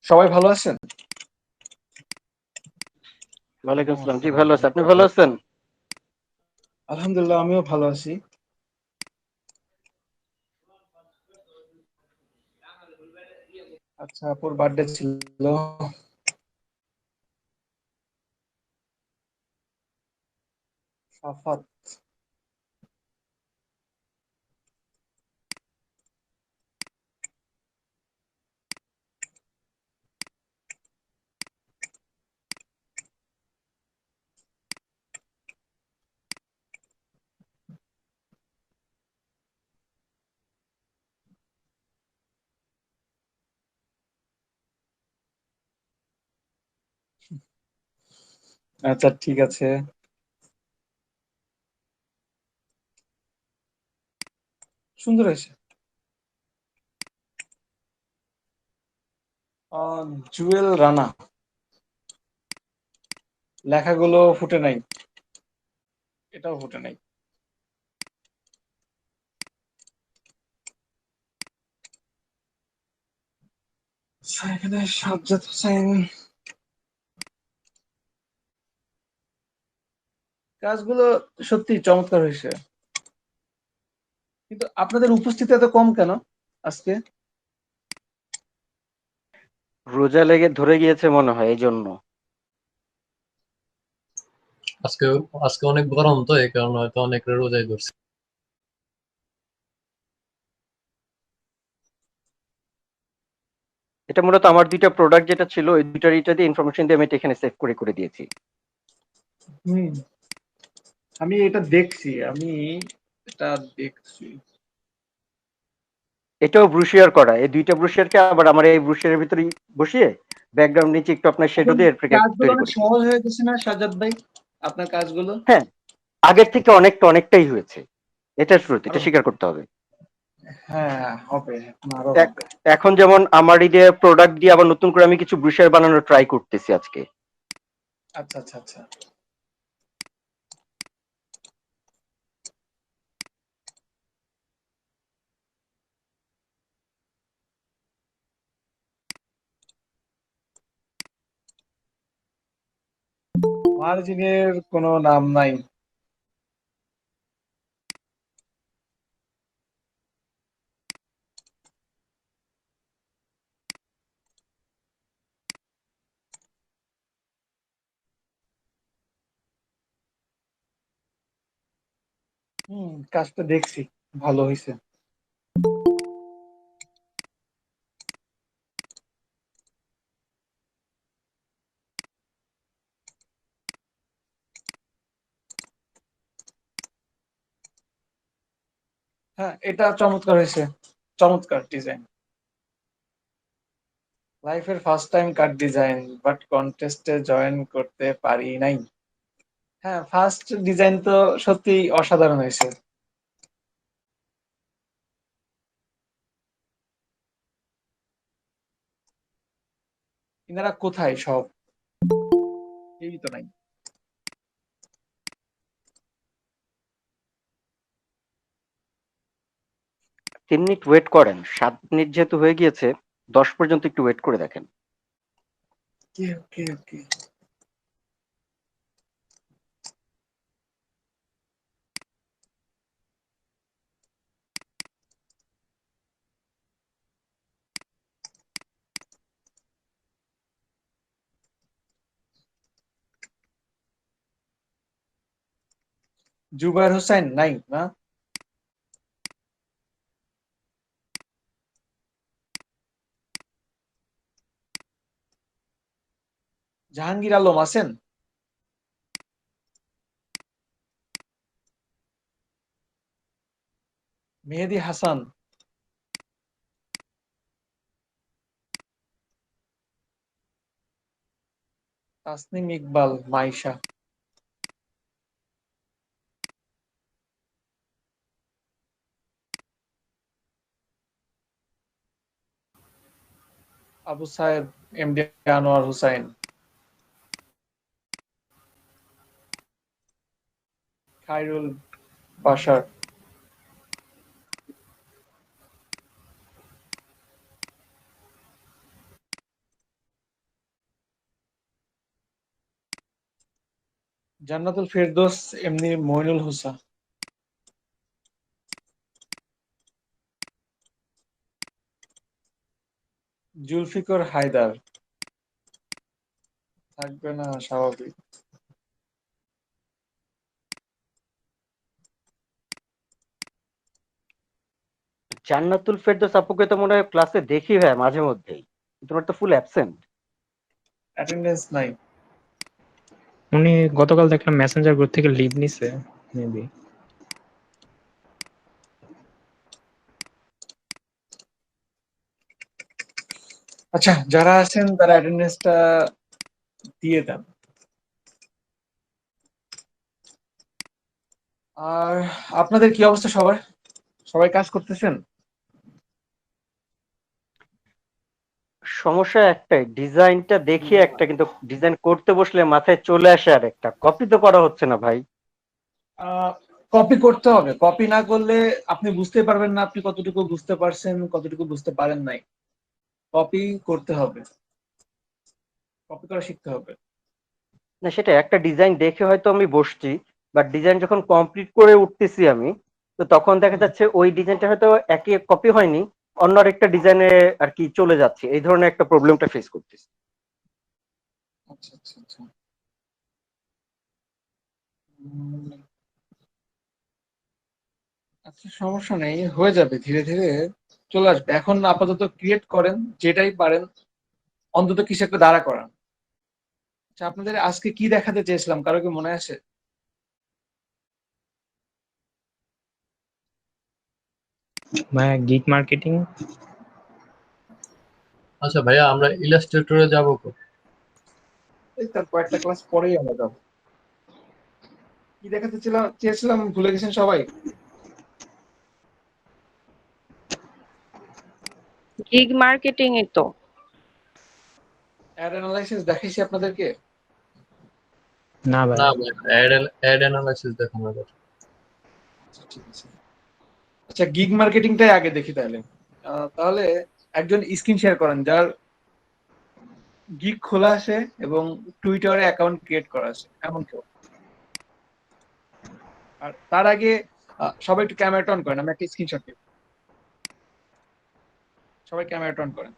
সবাই ভালো আছেন? ওয়ালাইকুম ওয়ালাইকুম আসসালাম। জি, আসসালাম। ভালো আছে। আপনি ভালো আছেন? আলহামদুলিল্লাহ, আমিও ভালো আছি। আচ্ছা, আপুর বার্থডে ছিল। সাফাত। আচ্ছা, ঠিক আছে। সুন্দর হয়েছে। জুয়েল রানা। লেখাগুলো ফুটে নাই। এটাও ফুটে নাই। আচ্ছা, এখানে সাজ্জাদ হোসেন। কাজগুলো সত্যি চমৎকার হয়েছে, কিন্তু আপনাদের উপস্থিতি এত কম কেন আজকে? রোজা লেগে ধরে গিয়েছে মনে হয়, এইজন্য। আজকে আজকে অনেক গরম, তো এই কারণে হয়তো অনেক রোজাই ধরছে। এটা মূলত আমার ২ টা প্রোডাক্ট যেটা ছিল, ওই ২ টার ইটা দিয়ে ইনফরমেশন দিয়ে আমি এটা এখানে সেভ করে দিয়েছি। হুম, আমি এটা দেখছি। আমি এটা দেখছি। এটাও ব্রুশিয়ার করা। এই ২ টা ব্রুশিয়ারকে আবার আমার এই ব্রুশিয়ারের ভিতরেই বসিয়ে ব্যাকগ্রাউন্ড নিচে একটু আপনার শ্যাডো এখন দিয়ে এরপর কাজগুলো তৈরি অনেক করেছি। সহজ হয়ে গেছে না সাজ্জাদ ভাই? আপনার কাজগুলো হ্যাঁ, আগের থেকে অনেকটাই হয়েছে। এটা ট্রুথ, এটা আরো, স্বীকার করতে হবে। হ্যাঁ হবে, এখন আরো এক- হবে। এখন যেমন আমার এই যে প্রোডাক্ট দিয়ে আবার নতুন করে আমি কিছু ব্রুশিয়ার বানানোর ট্রাই করতেছি আজকে। আচ্ছা আচ্ছা আচ্ছা। মার্জিনের কোনো নাম নাই। কাজটা দেখছি, ভালো হয়েছে। হ্যাঁ, এটা চমৎকার হয়েছে। চমৎকার ডিজাইন। লাইফের first time cut design, but কন্টেস্টে জয়েন করতে পারি নাই। হ্যাঁ, ফার্স্ট ডিজাইন তো সত্যি অসাধারণ হয়েছে। এনারা কোথায় সব? কেউই তো নাই। ৩ মিনিট ওয়েট করেন। ৭ মিনিট যেহেতু হয়ে গিয়েছে, ১০ পর্যন্ত একটু ওয়েট করে দেখেন। ওকে ওকে ওকে। জুবায়ের হোসেন নাই না? জাহাঙ্গীর আলম আছেন? মেহেদী হাসান? তাসনিম ইকবাল? মাইশা? আবু সাহেব? এমডি আনোয়ার হুসাইন? খায়রুল বাশার? জান্নাতুল ফেরদৌস এমনি মইনুল হোসা। জুলফিকর হায়দার থাকবে না, স্বাভাবিক। জান্নাতুল ফেরদৌস আপুকে তো মনে হয় ক্লাসে দেখি ভাই মাঝে মধ্যেই, তোমার তো ফুল অ্যাবসেন্ট। অ্যাটেন্ডেন্স নাই। উনি গতকাল দেখলাম মেসেঞ্জার গ্রুপ থেকে লিভ নিছে মেবি। আচ্ছা, যারা আছেন তারা অ্যাটেন্ডেন্সটা দিয়ে দেন। আর আপনাদের কি অবস্থা সবার? সবাই কাজ করতেছেন? সমস্যা একটাই, ডিজাইনটা দেখি একটা, কিন্তু ডিজাইন করতে বসলে মাথায় চলে আসে আর একটা, কপি তো করা হচ্ছে না ভাই। কপি করতে হবে। কপি না করলে আপনি বুঝতে পারবেন না আপনি কতটুকু বুঝতে পারছেন, কতটুকু বুঝতে পারেন নাই। কপি করতে হবে, কপি করা শিখতে হবে। না সেটা একটা ডিজাইন দেখে হয়তো আমি বসছি, বাট ডিজাইন যখন কমপ্লিট করে উঠতেছি আমি, তো তখন দেখা যাচ্ছে ওই ডিজাইনটা হয়তো একই কপি হয়নি, অন্য আরেকটা ডিজাইনে আর কি চলে যাচ্ছে, এই ধরনের একটা প্রবলেমটা ফেস করতেছি। আচ্ছা আচ্ছা আচ্ছা। উম, আচ্ছা, সমস্যা নেই, হয়ে যাবে, ধীরে ধীরে চলে আসবে। এখন আপাতত ক্রিয়েট করেন, যেটাই পারেন অন্তত কিছু একটা দাঁড়া করান। আচ্ছা, আপনাদের আজকে কি দেখাতে চেয়েছিলাম, কারো কি মনে আছে? ভাইয়া গিগ মার্কেটিং। আচ্ছা ভাইয়া, আমরা ইলাস্ট্রেটরে যাবো তো? এই তার কয়েকটা ক্লাস পরেই আমরা যাবো। কি দেখাতে চেয়েছিলাম ভুলে গেছেন সবাই? গিগ মার্কেটিং এ তো অ্যাড অ্যানালাইসিস দেখাইছি আপনাদেরকে? না ভাই। না ভাই, অ্যাড অ্যানালাইসিস দেখানোর কথা। আচ্ছা, ঠিক আছে। আচ্ছা, গিগ মার্কেটিংটাই আগে দেখি তাহলে। তাহলে একজন স্ক্রিন শেয়ার করেন যার গিগ খোলা আছে এবং টুইটারে অ্যাকাউন্ট ক্রিয়েট করা আছে, এমন কেউ। আর তার আগে সবাই একটু ক্যামেরাটা অন করেন, আমি একটা স্ক্রিনশট নিব। সবাই ক্যামেরাটা অন করেন।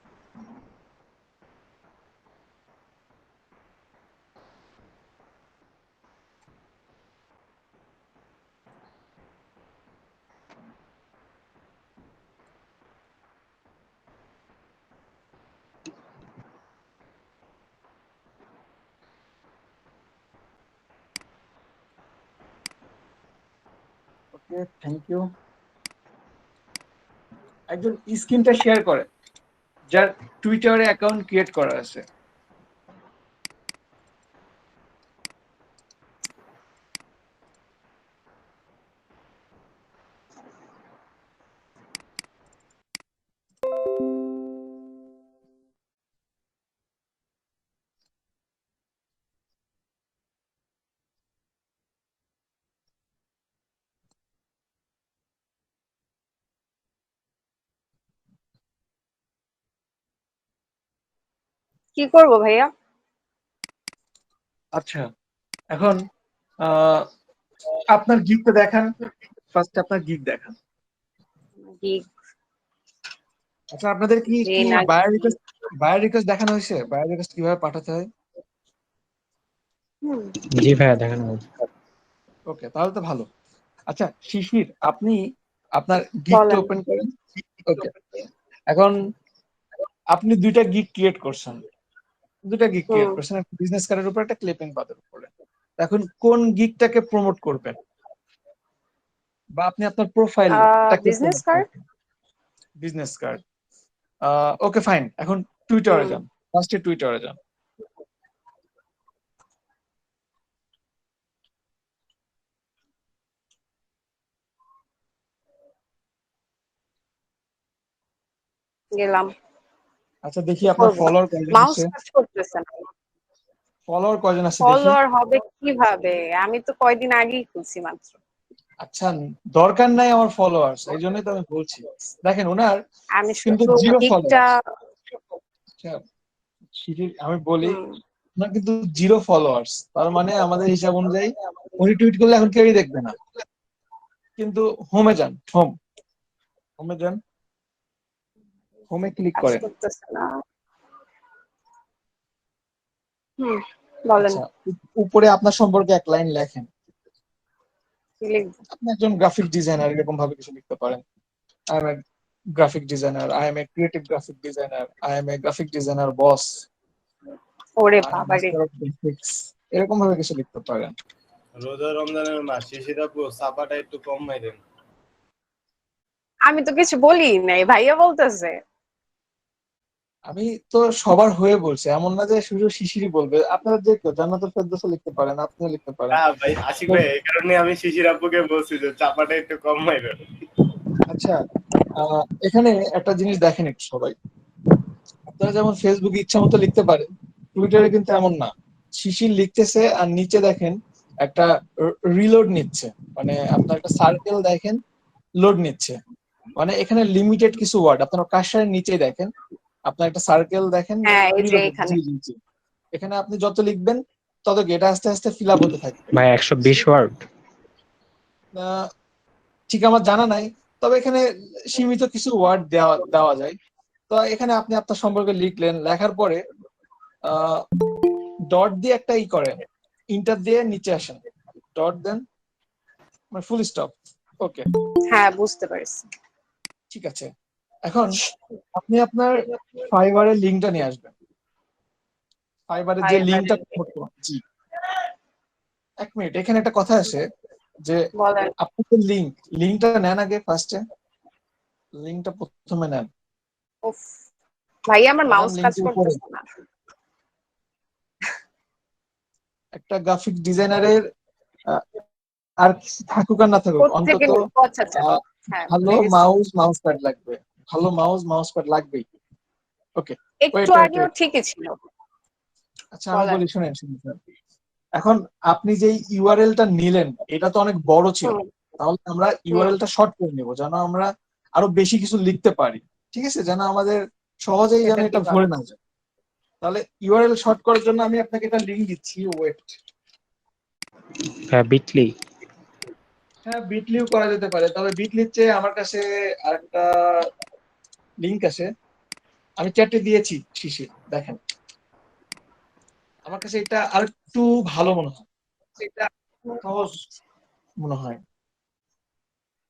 ওকে, থ্যাংক ইউ। একজন স্ক্রিনটা শেয়ার করে যার টুইটারে অ্যাকাউন্ট ক্রিয়েট করা আছে। কি করব ভাইয়া? আচ্ছা, এখন আহ, আপনার গিগটা দেখান। ফার্স্ট আপনার গিগ দেখান। গিগ আচ্ছা, আপনাদের কি যে কি না বায়োর রিকোয়েস্ট দেখানো হয়েছে? বায়োর রিকোয়েস্ট কিভাবে পাঠাতে হয়? হুম, জি ভাইয়া দেখানো হয়েছে। ওকে, তাহলে তো ভালো। আচ্ছা শিশির, আপনি আপনার গিগটা বলেন। ওপেন করেন। ওকে, এখন আপনি দুইটা গিগ ক্রিয়েট করছেন। হুম, একটা বিজনেস কার্ডের উপর, একটা ক্লিপিং পাতের উপরে। এখন কোন গিগটাকে প্রমোট করবেন, বা আপনি আপনার প্রোফাইলটাকে বিজনেস প্রমোট কার্ড। করবেন? Business card. ওকে ফাইন, এখন টুইটারে হুম, যান। ফার্স্টে টুইটারে যান। গেলাম। আচ্ছা, দেখি কি আপনার করব? ফলোয়ার কয়জন মাউস আছে। কাজ করতেছে না। ফলোয়ার কয়জন আছে দেখি। ফলোয়ার হবে কিভাবে? আমি তো কয়দিন আগেই খুলছি মাত্র। আচ্ছা, দরকার নাই আমার ফলোয়ার্স, এই জন্যই তো আমি বলছি। দেখেন ওনার আমি কিন্তু শুধু জিরো গিগটা। ফলোয়ার্স। আচ্ছা শিশির, আমি বলি, হুম, আপনার কিন্তু 0 ফলোয়ার্স, তার মানে আমাদের হিসাব অনুযায়ী উনি টুইট করলে এখন কেউই দেখবে না। কিন্তু হোমে যান, হোমে যান, হোমে ক্লিক কাজ করেন। করতেছে না। বলেন। আচ্ছা, উপরে আপনার সম্পর্কে এক লাইন লেখেন। কি লিখবো? আপনি একজন গ্রাফিক ডিজাইনার, এরকম ভাবে কিছু লিখতে পারেন। I am a graphic designer, I am a creative graphic designer, I am a graphic designer boss, ওরে আই এম বাবারে, মাস্টার অফ গ্রাফিক্স, এরকম ভাবে কিছু লিখতে পারেন। রোজা রমজানের মাস, শিশির আপু চাপাটা একটু কম মাইরেন। আমি তো কিছু বলি নাই, ভাইয়া বলতেছে। আমি তো সবার হয়ে বলছি, এমন না যে শুধু শিশিরই বলবে। আপনারা যে কেউ জান্নাতুল ফেরদৌসও লিখতে পারেন, আপনিও লিখতে পারেন। না ভাই, আশিক ভাই, এই কারণে আমি শিশির আপুকে বলছি যে চাপাটা একটু কম মাইরেন। আচ্ছা, এখানে একটা জিনিস দেখেন একটু সবাই। আপনারা যেমন ফেসবুকে ইচ্ছা মতো লিখতে পারেন, টুইটারে কিন্তু এমন না। শিশির লিখতেছে আর নিচে দেখেন একটা রিলোড নিচ্ছে, মানে আপনার একটা সার্কেল দেখেন লোড নিচ্ছে, মানে এখানে লিমিটেড কিছু ওয়ার্ড। আপনার কার্সারের নিচেই দেখেন আপনার একটা সার্কেল দেখেন হ্যাঁ, এই যে রিলোডেড। এখানে। জি জি জি, এখানে আপনি যত লিখবেন তত এটা আস্তে আস্তে ফিল আপ হতে থাকবে। ভাই 120 ওয়ার্ড। আহ, ঠিক আমার জানা নাই, তবে এখানে সীমিত কিছু ওয়ার্ড দেওয়া দেওয়া যায়। তো এখানে আপনি আপনার সম্পর্কে লিখলেন, লেখার পরে ডট দিয়ে একটা করেন, ইন্টার দিয়ে নিচে আসেন, ডট দেন, মানে ফুল স্টপ। ওকে, হ্যাঁ, বুঝতে পারছি। ঠিক আছে। এখন আপনি আপনার ফাইবারের লিঙ্কটা নিয়ে আসবেন। ফাইবারের যে লিঙ্কটা, জি, 1 মিনিট, এখানে একটা কথা আছে যে বলেন। আপনি যে লিঙ্কটা নেন আগে, ফার্স্টে লিঙ্কটা প্রথমে নেন। উফ, ভাইয়া আমার ম্যাডাম মাউস কাজ লিঙ্কের উপরে করতেছে না। একটা গ্রাফিক ডিজাইনারের আর থাকুক আর না থাকুক, কোত্থেকে অন্তত নিব? আচ্ছা আচ্ছা, হ্যাঁ ভালো ভুলে গেছি। মাউস প্যাড লাগবে, ভালো মাউস প্যাড লাগবেই। ওকে, একটু আগেও ঠিকই ছিল। আচ্ছা আমি বলেন। বলি, শুনেন শুনেন স্যার। এখন আপনি যে ইউআরএলটা নিলেন এটা তো অনেক বড় ছিল, হুম, তাহলে আমরা ইউআরএলটা শর্ট করে নেব যেন আমরা আরো বেশি কিছু লিখতে পারি। ঠিক আছে, যেন আমাদের সহজেই যেন সেটা এটা কিভাবে? ভরে না যায়। তাহলে ইউআরএল শর্ট করার জন্য আমি আপনাকে একটা লিংক দিচ্ছি, ওয়েট। হ্যাঁ, বিটলি। হ্যাঁ, বিটলিও করা যেতে পারে, তবে বিটলির চেয়ে আমার কাছে আরেকটা লিংক আছে, আমি চ্যাটে দিয়েছি শিশির, দেখেন। আমার কাছে এটা আরেকটু ভালো মনে হয়, এটা সহজ মনে হয়।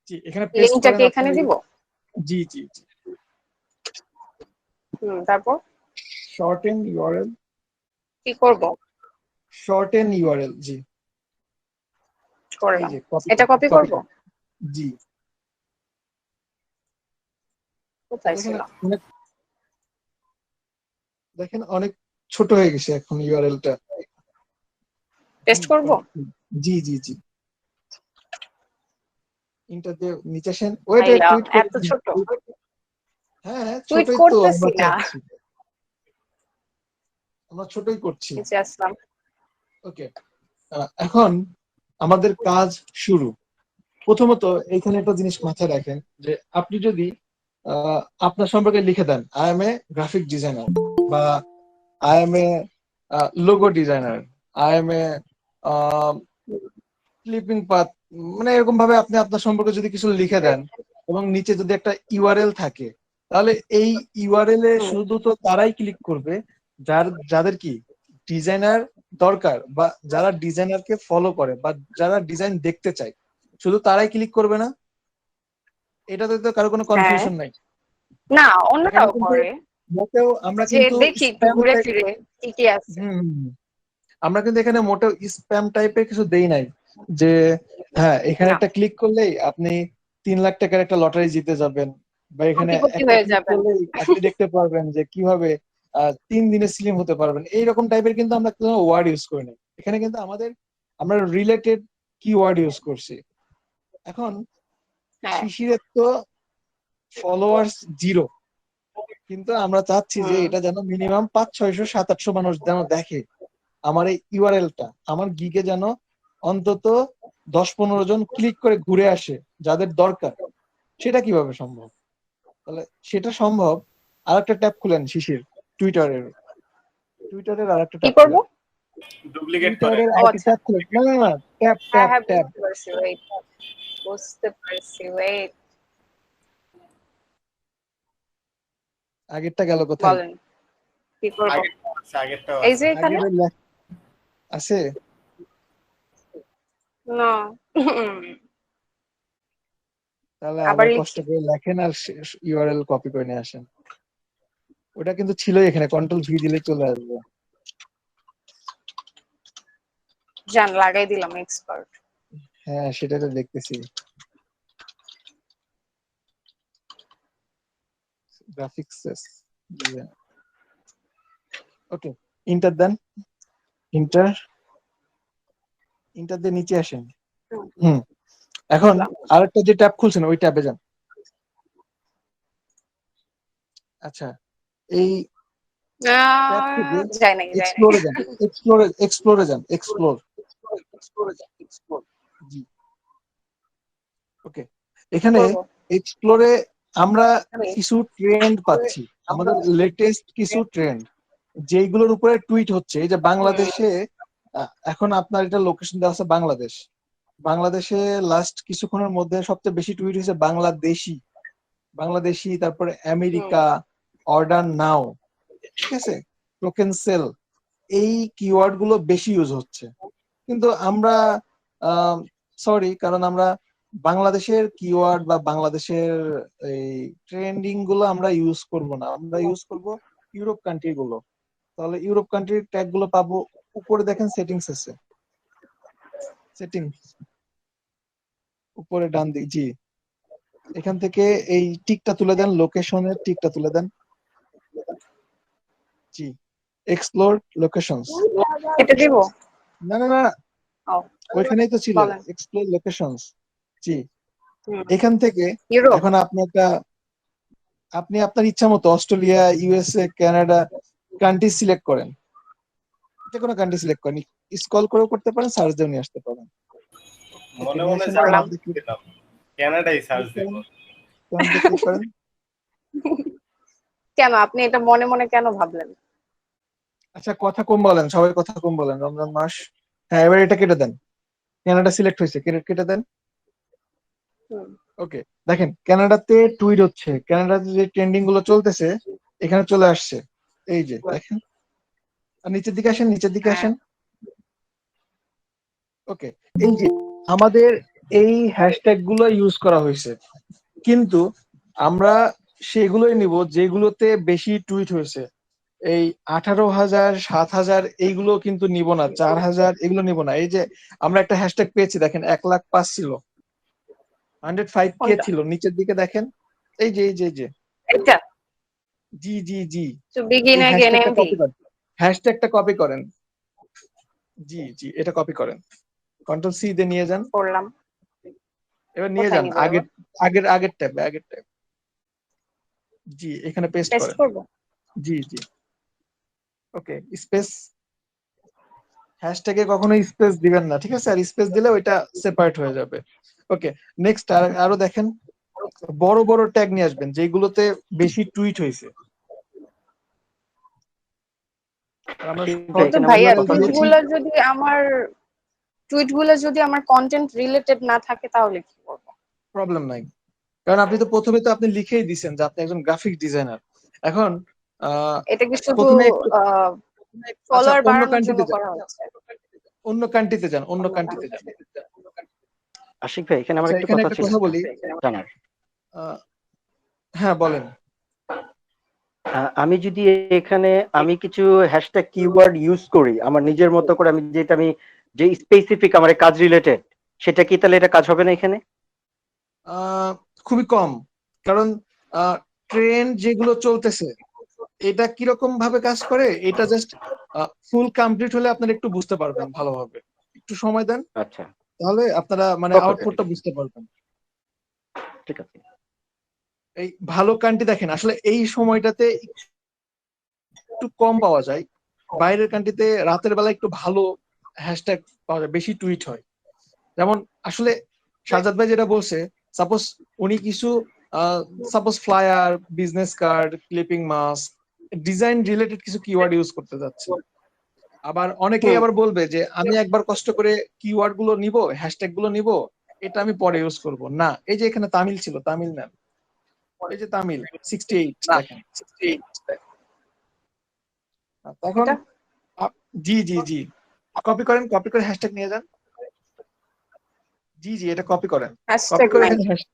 জি, এখানে পেস্ট লিংকটা করেন কি আপনি। এখানে দিব? জি জি জি, তারপর শর্টেন ইউআরএল, কি করব? শর্টেন ইউআরএল, জি, এই করলাম। যে কপি, এটা কপি করব? জি। কোথায় দেখেন ছিল? অনেক, দেখেন অনেক ছোট হয়ে গেছে এখন ইউআরএলটা। টেস্ট করব? জি জি জি, ইন্টার দিয়ে নিচে আসেন, ওয়েট আইয়া, টুইট করে এত ছোট? হ্যাঁ হ্যাঁ, টুইট ছোটই তো করতেছি আমরা না। চাচ্ছি, আমরা ছোটই করছি। নিচে আসলাম। ওকে, এখন আমাদের কাজ শুরু। প্রথমত এখানে একটা জিনিস মাথায় রাখেন যে আপনি যদি আপনার সম্পর্কে লিখে দেন I am a graphic designer, বা I am a logo designer, I am a clipping path, মানে এরকম ভাবে আপনি আপনার সম্পর্কে যদি কিছু লিখে দেন এবং নিচে যদি একটা ইউআরএল থাকে, তাহলে এই ইউআরএল এ শুধু তো তারাই ক্লিক করবে যাদের কি ডিজাইনার দরকার, বা যারা ডিজাইনারকে ফলো করে, বা যারা ডিজাইন দেখতে চায়, শুধু তারাই ক্লিক করবে না। এটাতে তো কারো কোনো হ্যাঁ, কনফিউশন নাই। না এখানে অন্যটাও কিন্তু করে, মোটেও আমরা যে কিন্তু দেখি একটু স্প্যাম, ঘুরে ফিরে কি কি আছে। আমরা কিন্তু এখানে মোটেও স্প্যাম টাইপের কিছু দেই নাই যে হ্যাঁ এখানে না, একটা ক্লিক করলেই আপনি 3 লাখ টাকার একটা লটারি জিতে যাবেন, বা এখানে কোটিপতি একটা হয়ে ক্লিক যাবেন। করলেই আপনি দেখতে পারবেন যে কিভাবে 3 দিনে স্লিম হতে পারবেন। এইরকম টাইপের কিন্তু আমরা কোনো ওয়ার্ড ইউজ করি না এখানে, কিন্তু আমরা রিলেটেড কি ওয়ার্ড ইউজ করছি। এখন হ্যাঁ। শিশিরের তো ফলোয়ার্স 0, কিন্তু আমরা চাচ্ছি যে এটা যেন মিনিমাম 500, 600, 700 মানুষ যেন দেখে আমার এই ইউআরএলটা, আমার গিগে যেন অন্তত 10-15 জন ক্লিক করে ঘুরে আসে যাদের দরকার। সেটা কিভাবে সম্ভব? তাহলে সেটা সম্ভব, আর একটা ট্যাব খুলেন শিশির, টুইটারের আর একটা কি ট্যাব করব? খুলেন। ডুপ্লিকেট করে টুইটারের ও আরেকটা আচ্ছা, ট্যাব খুলে না না না ট্যাব হ্যাঁ ট্যাব হ্যাঁ ট্যাব বুঝতে পারছি, ওয়েট বুঝতে পারছি, ওয়েট আগেরটা গেল কোথায়? বলেন কি করব? আগেরটাও আছে, আগেরটাও এই আছে। যে এখানে আগের আছে না তাহলে আবার আবার কষ্ট লিখি। করে লেখেন আর ইউআরএল কপি করে নিয়ে আসেন। ওটা কিন্তু ছিলই এখানে, কন্ট্রোল ভি দিলে চলে আসবে। জান লাগাই দিলাম এক্সপার্ট। হ্যাঁ সেটাই তো দেখতেছি। গ্রাফিক্স ওকে, ইন্টার দেন, ইন্টার ইন্টার দিয়ে নিচে আসেন। হুম, এখন আরেকটা যে ট্যাব খুলছেন ওই ট্যাবে যান। আচ্ছা, এই ট্যাব থেকে যাই নাই এক্সপ্লোরে যান, এক্সপ্লোরে যান, এক্সপ্লোর। জি ওকে, এখানে করবো। এক্সপ্লোরে আমরা কিছু ট্রেন্ড পাচ্ছি, আমাদের লেটেস্ট কিছু ট্রেন্ড যেগুলোর উপরে টুইট হচ্ছে। এই যে বাংলাদেশে এখন আপনার এটা লোকেশন দেওয়া আছে বাংলাদেশ, বাংলাদেশে লাস্ট কিছুক্ষণের মধ্যে সবচেয়ে বেশি টুইট হয়েছে বাংলাদেশি, তারপরে আমেরিকা, অর্ডার নাও, ঠিক আছে, টোকেন সেল, এই কিওয়ার্ড গুলো বেশি ইউজ হচ্ছে। কিন্তু আমরা সরি, কারণ আমরা বাংলাদেশের কিওয়ার্ড বা বাংলাদেশের এই ট্রেন্ডিং গুলো আমরা ইউজ করব না, আমরা ইউজ করব ইউরোপ কান্ট্রি গুলো। তাহলে ইউরোপ কান্ট্রির ট্যাগ গুলো পাবো। উপরে দেখেন সেটিংস আছে, সেটিংস উপরে ডান দিক, জি এখান থেকে এই টিকটা তুলে দেন, লোকেশনের টিকটা তুলে দেন। জি, এক্সপ্লোর লোকেশনস। এটা দিব? না না না, ও ওইখানেই তো ছিল বলেন। Explore locations. জি, হুম, এখান থেকে ইউরোপ। এখন আপনি আপনার ইচ্ছা মতো Australia, USA, Canada country select করেন, যে কোনো কান্ট্রি সিলেক্ট করেন, স্ক্রল করেও করতে পারেন, সার্চ দিয়েও নিয়ে আসতে পারেন। মনে নিয়ে মনে আসেন, সার্চ কানাডা ক্লিক দিলাম, কানাডাই সার্চ দিব। করেন, কানাডা ক্লিক করেন। কেন আপনি এটা মনে মনে কেন ভাবলেন? আচ্ছা কথা কম বলেন, সবাই কথা কম বলেন, রমজান মাস। হ্যাঁ এবার এটা কেটে দেন, কানাডা সিলেক্ট হয়েছে, কেটে দেন। হুম, ওকে, দেখেন কানাডাতে টুইট হচ্ছে, কানাডাতে যে ট্রেন্ডিং গুলো চলতেছে এখানে চলে আসছে। এই যে দেখেন, আর নিচের দিকে আসেন, নিচের দিকে হ্যাঁ আসেন। ওকে, এই যে আমাদের এই হ্যাশট্যাগ গুলো ইউজ করা হয়েছে, কিন্তু আমরা সেগুলোই নিব যেগুলোতে বেশি টুইট হয়েছে। এই 18,000, 7,000 এইগুলো কিন্তু নিব না, 4,000 এগুলো নিব না। এই যে আমরা একটা হ্যাশট্যাগ পেয়েছি দেখেন, 1,05,000 ছিল, 105K কোনটা? ছিল, নিচের দিকে দেখেন। এই যে এই যে এই যে এটা জি জি জি, টু বিগিন এই अगेन হ্যাশট্যাগটা এমভি কপি করেন, হ্যাশট্যাগটা কপি করেন। জি জি, এটা কপি করেন, কন্ট্রোল সি দিয়ে নিয়ে যান। করলাম। এবার নিয়ে কোথায় যান নিব আগের এবার? আগের ট্যাবে, আগের ট্যাব। জি, এখানে পেস্ট পেস্ট করেন। করব? জি জি, ওকে, স্পেস, হ্যাশট্যাগে কখনো স্পেস দিবেন না, ঠিক আছে, আর স্পেস দিলে ওইটা সেপারেট হয়ে যাবে। ওকে, নেক্সট আরো দেখেন, বড় বড় ট্যাগ নিয়ে আসবেন যেগুলোতে বেশি টুইট হয়েছে। আর আমরা শর্ট কিন্তু এখানে আমার একটা ভাইয়া ইউআরএল কথা দিয়েছি। টুইট গুলো যদি আমার কন্টেন্ট রিলেটেড না থাকে তাহলে কি করব? প্রবলেম নাই, কারণ আপনি তো প্রথমে তো আপনি লিখেই দিছেন যে আপনি একজন গ্রাফিক ডিজাইনার। এখন এটা কি শুধু প্রথমে একটু, আচ্ছা ফলোয়ার অন্য বাড়ানোর জন্য কান্ট্রিতে যান, করা হচ্ছে? অন্য কান্ট্রিতে যান, অন্য কান্ট্রিতে যান। আশিক ভাই, এখানে আমার আচ্ছা একটা এখানে কথা একটা ছিল কথা বলি, জানার। আহ, হ্যাঁ বলেন। আমি যদি এখানে আমি কিছু হ্যাশট্যাগ কিওয়ার্ড ইউজ করি আমার নিজের মতো করে, আমি যে স্পেসিফিক আমার কাজ রিলেটেড, সেটা কি তাহলে এটা কাজ হবে না এখানে? খুবই কম, কারণ ট্রেন্ড যেগুলো চলতেছে এটা কিরকম ভাবে কাজ করে, এটা জাস্ট ফুল কমপ্লিট হলে আপনারা একটু বুঝতে পারবেন ভালোভাবে, একটু সময় দেন, আচ্ছা, তাহলে আপনারা মানে ওকে ওকে, আউটপুটটা বুঝতে পারবেন। ঠিক আছে। এই ভালো কান্ট্রি দেখেন, আসলে এই সময়টাতে একটু কম পাওয়া যায়, বাইরের কান্ট্রিতে রাতের বেলা একটু ভালো হ্যাশট্যাগ পাওয়া যায়, বেশি টুইট হয়। যেমন আসলে সাজাদ ভাই যেটা বলছে, সাপোজ উনি কিছু suppose flyer, business card, clipping mask, design related কিছু কিওয়ার্ড ইউজ করতে যাচ্ছে, আবার অনেকেই হুম। আবার বলবে যে আমি একবার কষ্ট করে কিওয়ার্ড গুলো নিব, হ্যাশট্যাগ গুলো নিব, এটা আমি পরে ইউজ করব না। এই যে এখানে তামিল ছিল, তামিল নেন, এই যে তামিল 68 দেখেন 68 তখন এটা জি জি জি কপি করেন, কপি করে হ্যাশট্যাগ নিয়ে যান। জি জি এটা কপি করেন, কপি হ্যাশট্যাগ করে নাই। এখানে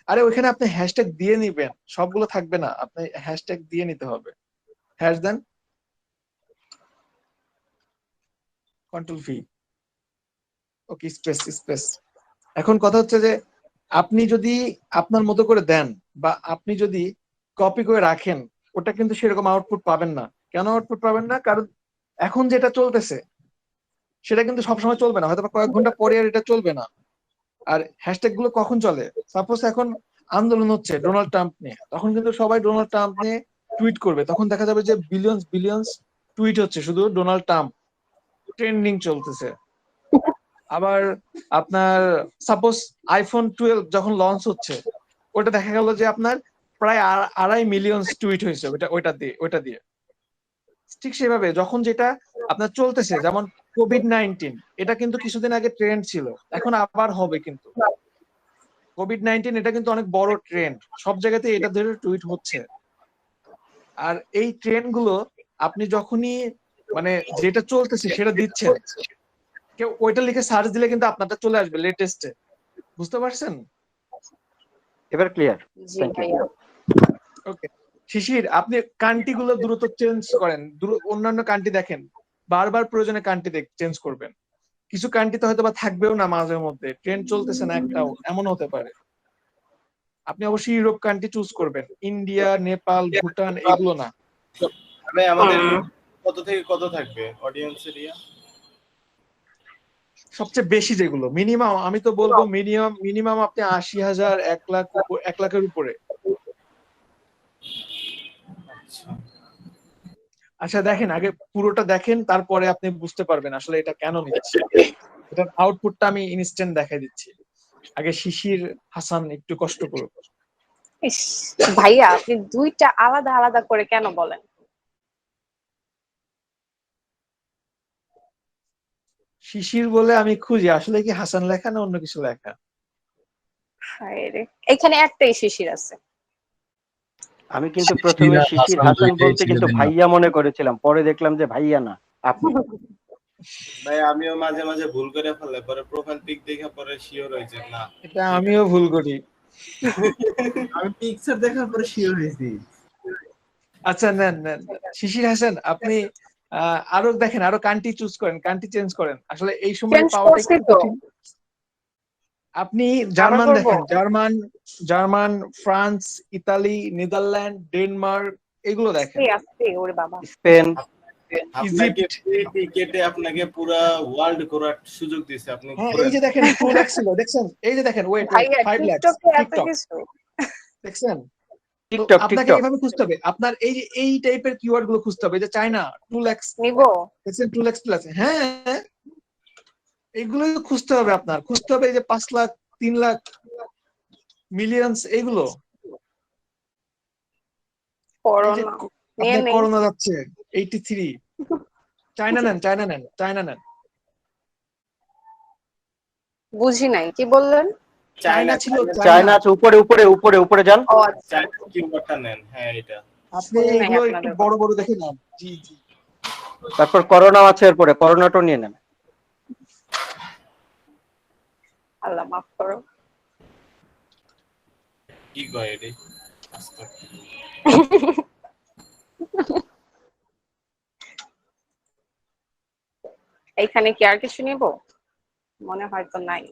আরে ওইখানে আপনি হ্যাশট্যাগ দিয়ে নিবেন, সবগুলো থাকবে না, আপনি হ্যাশট্যাগ দিয়ে নিতে হবে। হ্যাশ দেন, কন্ট্রোল ভি, ওকে, স্পেস স্পেস। এখন কথা হচ্ছে যে আপনি যদি আপনার মতো করে দেন বা আপনি যদি কপি করে রাখেন, ওটা কিন্তু সেরকম আউটপুট পাবেন না। কেন আউটপুট পাবেন না? কারণ এখন যেটা চলতেছে সেটা কিন্তু সবসময় চলবে না, হয়তো বা কয়েক ঘন্টা পরে আর এটা চলবে না। আর হ্যাশট্যাগ গুলো কখন চলে? সাপোজ এখন আন্দোলন হচ্ছে ডোনাল্ড ট্রাম্প নিয়ে, তখন কিন্তু সবাই ডোনাল্ড ট্রাম্প নিয়ে টুইট করবে, তখন দেখা যাবে যে বিলিয়ন্স বিলিয়ন্স টুইট হচ্ছে শুধু ডোনাল্ড ট্রাম্প, ট্রেন্ডিং চলতেছে। আবার আপনার সাপোজ আইফোন 12 যখন লঞ্চ হচ্ছে, ওটা দেখা গেল যে আপনার প্রায় 2.5 মিলিয়ন টুইট হয়েছে ওইটা দিয়ে। ঠিক সেভাবে যখন যেটা আপনার চলতেছে, যেমন কোভিড-19, এটা কিন্তু কিছুদিন আগে ট্রেন্ড ছিল, এখন আবার হবে কিন্তু। কোভিড-19 এটা কিন্তু অনেক বড় ট্রেন্ড, সব জায়গাতে এটা ধরে টুইট হচ্ছে। আর এই ট্রেন্ড গুলো আপনি যখনই মানে যেটা চলতেছে সেটা দিচ্ছেন, কেউ ওইটা লিখে সার্চ দিলে কিন্তু আপনারটা চলে আসবে লেটেস্টে। বুঝতে পারছেন? এবার ক্লিয়ার। G thank you. ভাইয়া। ওকে। শিশির, আপনি কান্ট্রি গুলো দ্রুত চেঞ্জ করেন, অন্যান্য কান্ট্রি দেখেন, বারবার প্রয়োজনে কান্ট্রি চেঞ্জ করবেন। কিছু কান্ট্রিতে হয়তো বা থাকবেও না, মাঝে মধ্যে ট্রেন্ড চলতেছে না একটাও, এমন হতে পারে। আপনি অবশ্যই ইউরোপ কান্ট্রি চুজ করবেন, ইন্ডিয়া, নেপাল, ভুটান এগুলো না। ভাই আমাদের হুম। কত থেকে কত থাকবে অডিয়েন্স এরিয়া? সবচেয়ে বেশি যেগুলো মিনিমাম, আমি তো বলবো মিনিমাম মিনিমাম আপনি 80,000, 1 লাখ, 1 লাখের উপরে। আচ্ছা, আচ্ছা দেখেন, আগে পুরোটা দেখেন, তারপরে আপনি বুঝতে পারবেন আসলে এটা কেন নিচ্ছে। এটার আউটপুটটা আমি ইনস্ট্যান্ট দেখাই দিচ্ছি। আগে শিশির হাসান একটু কষ্ট করুক। ইস, ভাইয়া আপনি দুইটা আলাদা আলাদা করে কেন বলেন? শিশির বলে আমি খুঁজি, আসলে কি হাসান লেখা না অন্য কিছু লেখা? হায় রে, এখানে একটাই শিশির আছে। আমি কিন্তু প্রথমে শিশির আর শিশির হাসান হাসান দুইটাই বলতে কিন্তু ছেলেদের নাম। ভাইয়া মনে করেছিলাম, পরে দেখলাম যে ভাইয়া না, আপনি। ভাই আমিও মাঝে মাঝে ভুল করে ফেলে, পরে প্রোফাইল পিক দেখে পরে শিওর হয়েছে না এটা আমিও ভুল করি। আমি পিকচার দেখার পরে শিওর হয়েছি। আচ্ছা নেন নেন নেন। শিশির হাসান, আপনি আরো দেখেন, আরো কান্ট্রি চুজ করেন, কান্ট্রি চেঞ্জ করেন, আসলে এই সময় চেঞ্জ পাওয়াটা করছি একটু তো। কঠিন। আপনি আবার জার্মান করবো? দেখেন, German, German, France, Italy, Netherland, Denmark এগুলো দেখেন। আস্তে আস্তে, ওরে বাবা। স্পেন। আপনাকে ইজিপ্ট, ফ্রি টিকেটে আপনাকে পুরা ওয়ার্ল্ড ঘোরার সুযোগ দিছে, আপনি হ্যাঁ এই ঘুরেন। যে দেখেন 2 লাখ ছিল, দেখছেন? এই যে দেখেন, ওয়েট ওয়েট, ভাইয়া 5 লাখ টিকটকে এত টিকটক, কিছু। দেখছেন? তো টিকটক আপনাকে টিকটক। এইভাবে খুঁজতে হবে, আপনার এই যে এই টাইপের কিওয়ার্ড গুলো খুঁজতে হবে। এই যে চায়না 2 লাখ, নিবো? দেখছেন 2 লাখ প্লাস, হ্যাঁ এগুলো খুঁজতে হবে, আপনার খুঁজতে হবে। এই যে 5 লাখ, 3 লাখ, মিলিয়নস এগুলো। এই যে করোনা নিয়ে আপনার নেই। করোনা যাচ্ছে 83, চায়না নেন, চায়না নেন, চায়না নেন। বুঝি নাই, কি বললেন? চায়না চায়না ছিল, চায়না চায়না। চায়না আছে, উপরে উপরে উপরে উপরে যান। ও আচ্ছা, চায়না কিওয়ার্ডটা নেন, হ্যাঁ এটা। আপনি শুনি নাই এগুলো একটু আপনাদের বড় কথা। বড় দেখে নেন। জি জি। তারপর করোনা আছে, এরপরে করোনাটা নিয়ে নেন। আল্লাহ মাফ করো। কি কয় এটি? আস্তে। এইখানে কি আর কিছু নিব? মনে হয় তো নাই।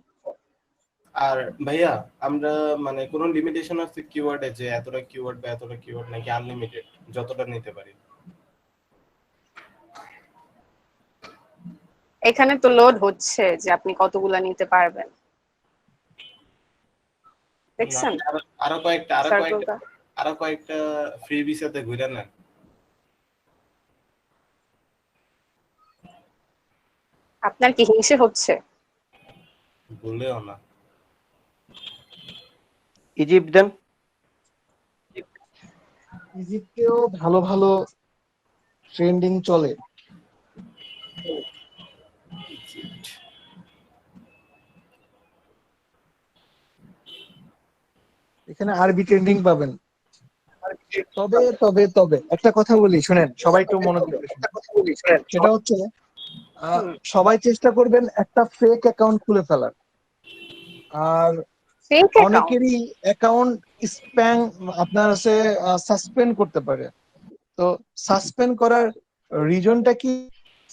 আর ভাইয়া আমরা মানে কোনো লিমিটেশন আছে কিওয়ার্ডে, যে এতটা কিওয়ার্ড বা এতটা কিওয়ার্ড, নাকি আনলিমিটেড যতটা নিতে পারি? এখানে তো লোড হচ্ছে যে আপনি কতগুলা নিতে পারবেন, দেখছেন নাকি আরো কয়েকটা সার্কেলটা? আরো কয়েকটা ফ্রি ভিসাতে ঘুরে নেন। আপনার কি হিংসে হচ্ছে? ভুলেও না। ইজিপ্ট দেন। ইজিপ্টেও ভালো ভালো ট্রেন্ডিং চলে। এখানে আরবি ট্রেন্ডিং পাবেন। তবে তবে তবে একটা কথা বলি, শুনেন সবাই একটু মনোযোগ দিয়ে শুনেন। সেটা হচ্ছে সবাই চেষ্টা করবেন একটা ফেক অ্যাকাউন্ট খুলে ফেলার। আর ফেক অ্যাকাউন্ট? অনেকেরই অ্যাকাউন্ট স্প্যাম আপনার হচ্ছে সাসপেন্ড করতে পারে। তো সাসপেন্ড করার রিজনটা কি?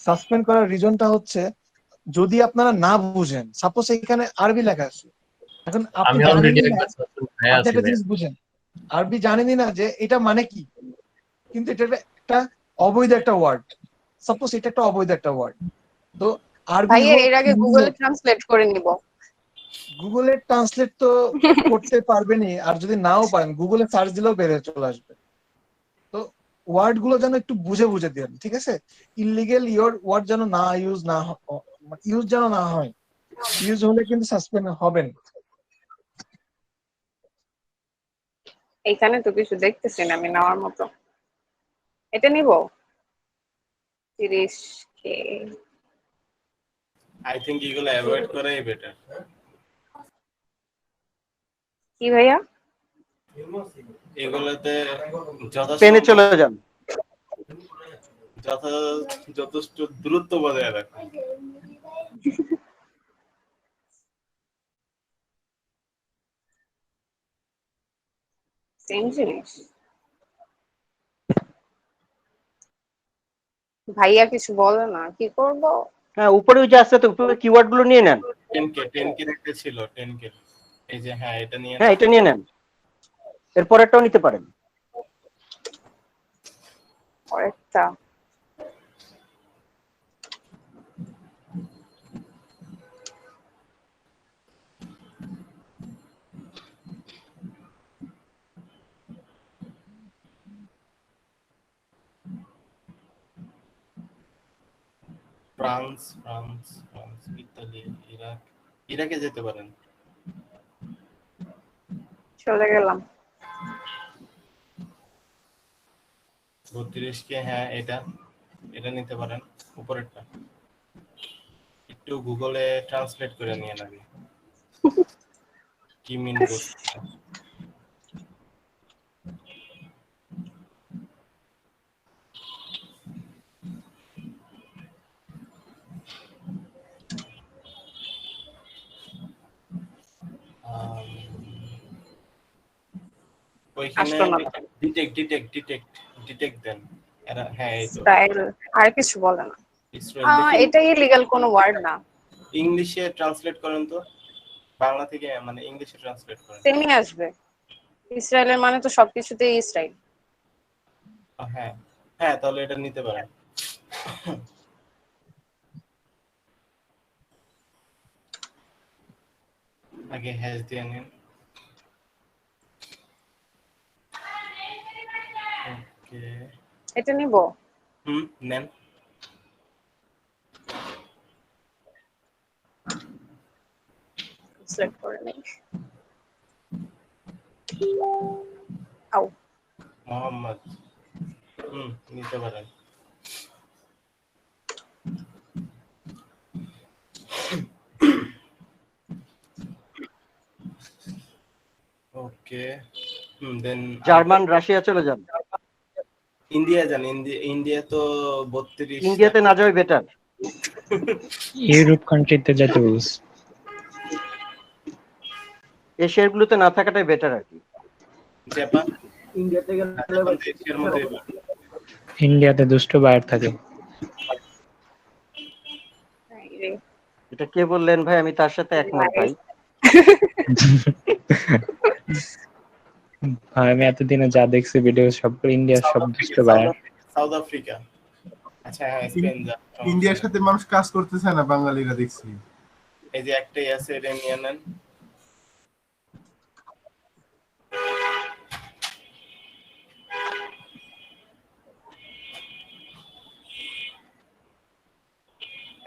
সাসপেন্ড করার রিজনটা হচ্ছে যদি আপনারা না বুঝেন, সাপোজ এখানে আরবি লেখা আছে, এখন আপনি আমি অলরেডি জানেনই না, একবার সাসপেন্ড হয়ে আপনি আছি একটা ভাই। জিনিস বুঝেন, আরবি জানেনই না যে এটা মানে কি, কিন্তু এটা একটা অবৈধ একটা ওয়ার্ড। সাপোজ এটা একটা অবৈধ একটা ওয়ার্ড। তো আরবি ভাইয়া হোক এর আগে হিন্দি গুগলে হোক, ট্রান্সলেট করে নিব। গুগলে ট্রান্সলেট তো করতে পারবেনই, আর যদি নাও পারেন গুগলে সার্চ দিলেও বেরিয়ে চলে আসবে। তো ওয়ার্ড গুলো যেন একটু বুঝে বুঝে দেন, ঠিক আছে? ইলিগেল ওয়ার্ড যেন না ইউজ যেন না হয়। ইউজ হলে কিন্তু সাসপেন্ড হবেন। এইখানে তো কিছু দেখতেছি না আমি নেওয়ার মতো। এটা নিব 30K। আই থিঙ্ক এগুলো অ্যাভয়েড করাই বেটার। কি ভাইয়া? এগুলোতে স্পেনে চলে যান। যথেষ্ট দূরত্ব বজায় রাখুন। সেম জিনিস। ভাইয়া কিছু বলে না, কি করব? হ্যাঁ, উপরে ওই যে আছে তো, উপরে কিওয়ার্ড গুলো নিয়ে নেন। 10K একটা ছিল 10K। এই যে হ্যাঁ এটা নিয়ে হ্যাঁ, এটা নিয়ে নেন, এরপরেরটাও নিতে পারেন। পরেরটা ফ্রান্স, ইতালি, ইরাকে যেতে পারেন। চলে গেলাম। 32K, হ্যাঁ এটা নিতে পারেন উপরেরটা। একটু গুগলে ট্রান্সলেট করে নিয়ে লাগে কি মিন করছে। ওইখানে আসলো না। ডিটেক্ট দেন এরা। হ্যাঁ এই তো ইসরায়েল আর কিছু বলে না। ইসরায়েল দেখি। এটা ইলিগাল কোনো ওয়ার্ড না। ইংলিশে ট্রান্সলেট করেন তো, বাংলা থেকে মানে ইংলিশে ট্রান্সলেট করেন। সেমই আসবে। ইসরায়েলের মানে তো সবকিছুতেই ইসরায়েল। হ্যাঁ হ্যাঁ, তাহলে এটা নিতে পারেন। আগে হ্যাশ দিয়ে নিন। ওকে, এটা নিব। নেন। সিলেক্ট করে নেই। আও মোহাম্মদ, নিতে পারেন। ওকে, দেন জার্মান, রাশিয়া চলে যান। ইন্ডিয়া যান। ইন্ডিয়া তো 32। ইন্ডিয়াতে না যাওয়াই বেটার। ইউরোপ কান্ট্রিতে যেতে বলছে। এশিয়ার গুলোতে না থাকাটাই বেটার আর কি। জাপান, ইন্ডিয়াতে গেলে এশিয়ার মধ্যে ইন্ডিয়াতে দুষ্ট বায়ার থাকে। এটা কে বললেন ভাই? আমি তার সাথে একমত ভাই। আমি এতদিনে যা দেখছি ভিডিও, সব ইন্ডিয়ার সব দুষ্ট বায়ার। South Africa. আচ্ছা হ্যাঁ, স্পেন যা। ইন্ডিয়ার সাথে মানুষ কাজ করতে চায় না, বাঙালিরা দেখছি। এই যে একটাই আছে, এটা নিয়ে নেন।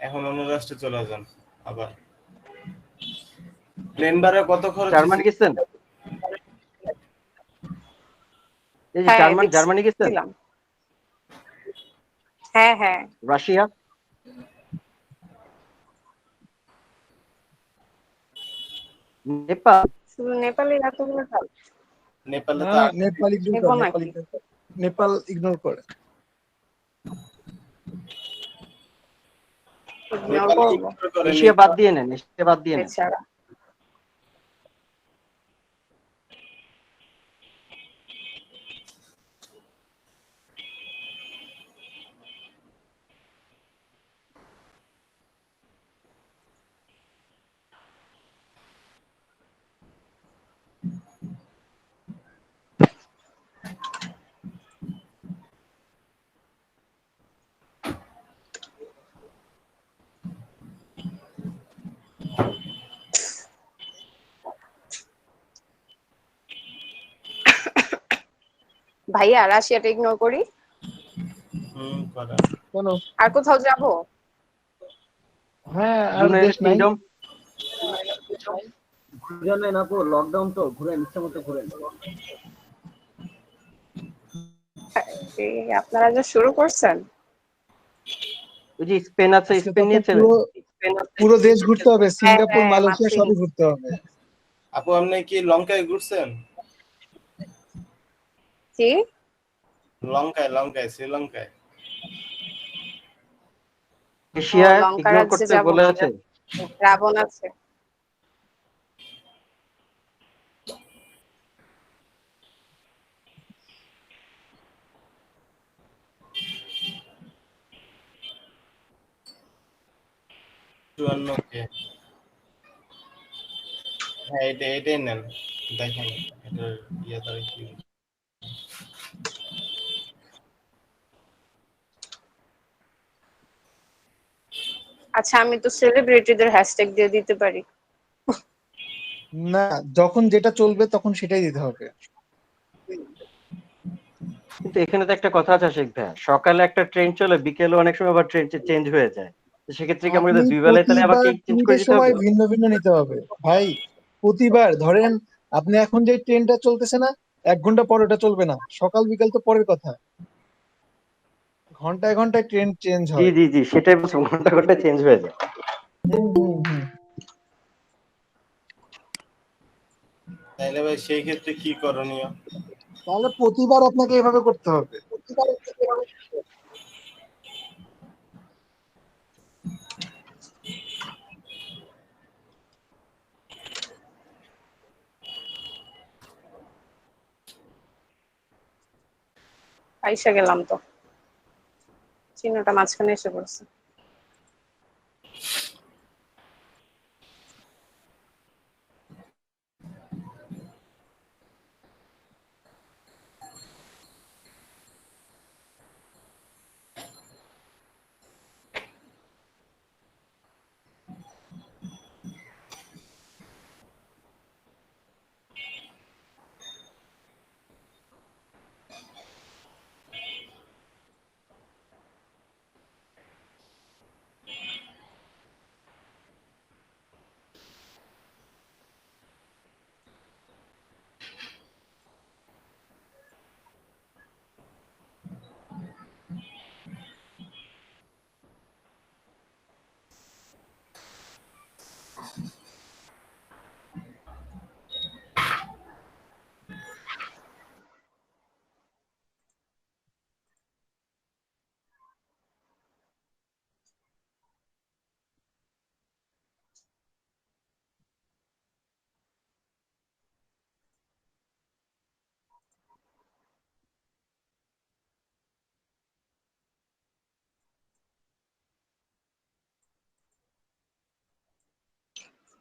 এখন অন্য রাষ্ট্রে চলে যান আবার। প্লেন ভাড়া কত খরচ? জার্মানি গেছেন? এই যে জার্মানি গেছেন? হ্যাঁ হ্যাঁ। রাশিয়া? নেপাল? শুধু নেপালি এতগুলো কাজ নেপালে না তো আগে নেপাল ইগনোর নেব করে, নাকি? নেপাল ইগনোর করে। ইগনোর নেপালে করবো ইগনোর করে এশিয়া বাদ দিয়ে নেন, এশিয়া বাদ দিয়ে নেন। বেচারা। ভাইয়া রাশিয়াটা ইগনোর করি। করে। কেন? আর কোথাও যাব? হ্যাঁ, আর ইউনাইটেড দেশ নাই? কিংডম। ঘুরে নেন আপু, লকডাউন তো ঘুরেন, ইচ্ছা মতো ঘুরেন। আপনারা যে শুরু করছেন। ওই যে স্পেন আছে, আজকে স্পেন তো নিয়েছিলেন? পুরো দেশ ঘুরতে হবে, সিঙ্গাপুর হ্যাঁ, মালয়েশিয়া মাত্রই। সবই ঘুরতে হবে। আপু আপনি কি লঙ্কায় ঘুরছেন? কি? লঙ্কায় শ্রীলঙ্কায়। এশিয়া লঙ্কা ইগনোর রাজ্যে করতে যাব বলে না, আছে। রাবণ আছে। চুয়ান্ন কে। হ্যাঁ এটাই নেন, দেখেন এটার ইয়ে তারিখ কি। আচ্ছা, আমি তো সেলিব্রিটিদের হ্যাশট্যাগ দিয়ে দিতে পারি। না, যখন যেটা চলবে তখন সেটাই দিতে হবে। কিন্তু এখানে তো একটা কথা আছে আশিক ভাই, সকালে একটা ট্রেন চলে, বিকেলে অনেক সময় আবার ট্রেন চেঞ্জ হয়ে যায়। তো সেক্ষেত্রে কি আপনি আমাদের দুই বেলায় তাহলে আবার প্রতিবার কি চেঞ্জ করে টুইটের দিতে সময় হবে? ভিন্ন ভিন্ন নিতে হবে ভাই। প্রতিবার ধরেন আপনি এখন যে ট্রেনটা চলতেছে না, 1 ঘন্টা পর ওটা চলবে না, সকাল বিকাল তো পরের কথা। ঘন্টায় ঘন্টায় ট্রেন চেঞ্জ জি হয়। জি জি, সেটাই বলছি, ঘন্টা ঘন্টা চেঞ্জ হয়ে যায়। হুম হুম হুম। তাইলে ভাই সেই ক্ষেত্রে কি করণীয়? তাহলে প্রতিবার আপনাকে এভাবে করতে হবে। আইসা গেলাম তো, চিহ্নটা মাঝখানে এসে পড়ছে।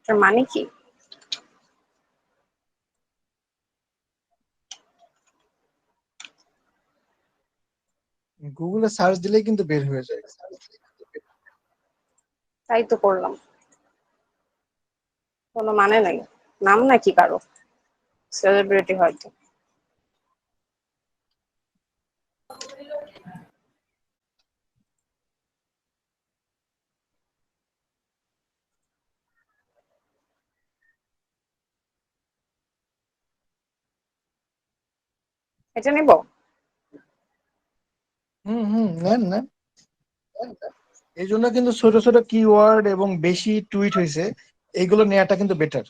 এটার মানে কি? গুগলে সার্চ দিলেই কিন্তু বের হয়ে যায়। তাই তো করলাম, কোনো মানে নাই। নাম নাকি কারো সেলিব্রিটি হয়তো। এটা নিব? হুম হুম, নেন নেন। এই জন্য কিন্তু ছোট ছোট কিওয়ার্ড এবং বেশি টুইট হয়েছে, এইগুলো নেওয়াটা কিন্তু বেটার।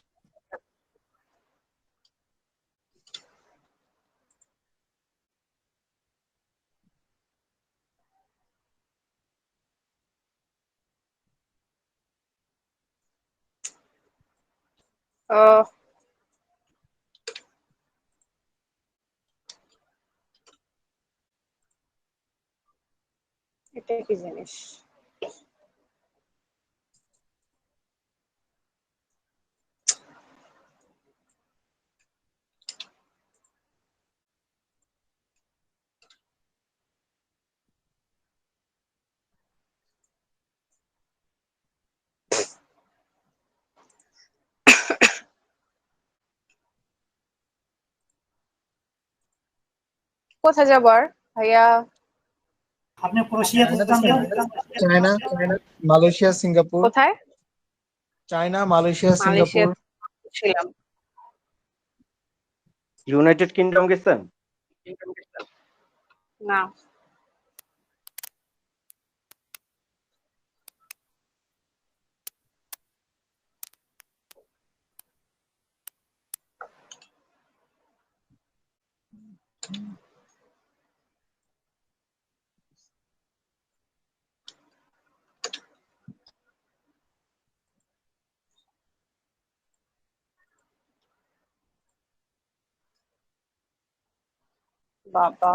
আহ, এটা কি জিনিস? কোথায় যাবো আর ভাইয়া? আপনি ক্রোয়েশিয়াতে চায়নাতে যেতাম ছিলেন? না? China, Malaysia, Singapore. কোথায়? China, Malaysia, Malaysia Singapore. ছিলাম। ইউনাইটেড কিংডম গেছেন? না। বাবা,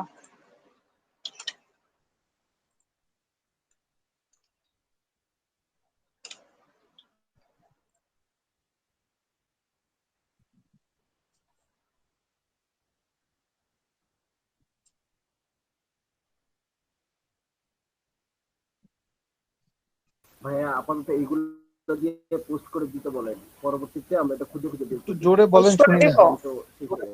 ভাইয়া আপাতত এইগুলো দিয়ে পোস্ট করে দিতে বলেন, পরবর্তীতে আমরা এটা খুঁজে খুঁজে বের একটু করে দিব। জোরে বলেন, পোস্ট করে শুনি না। দিব? তো ঠিক আছে।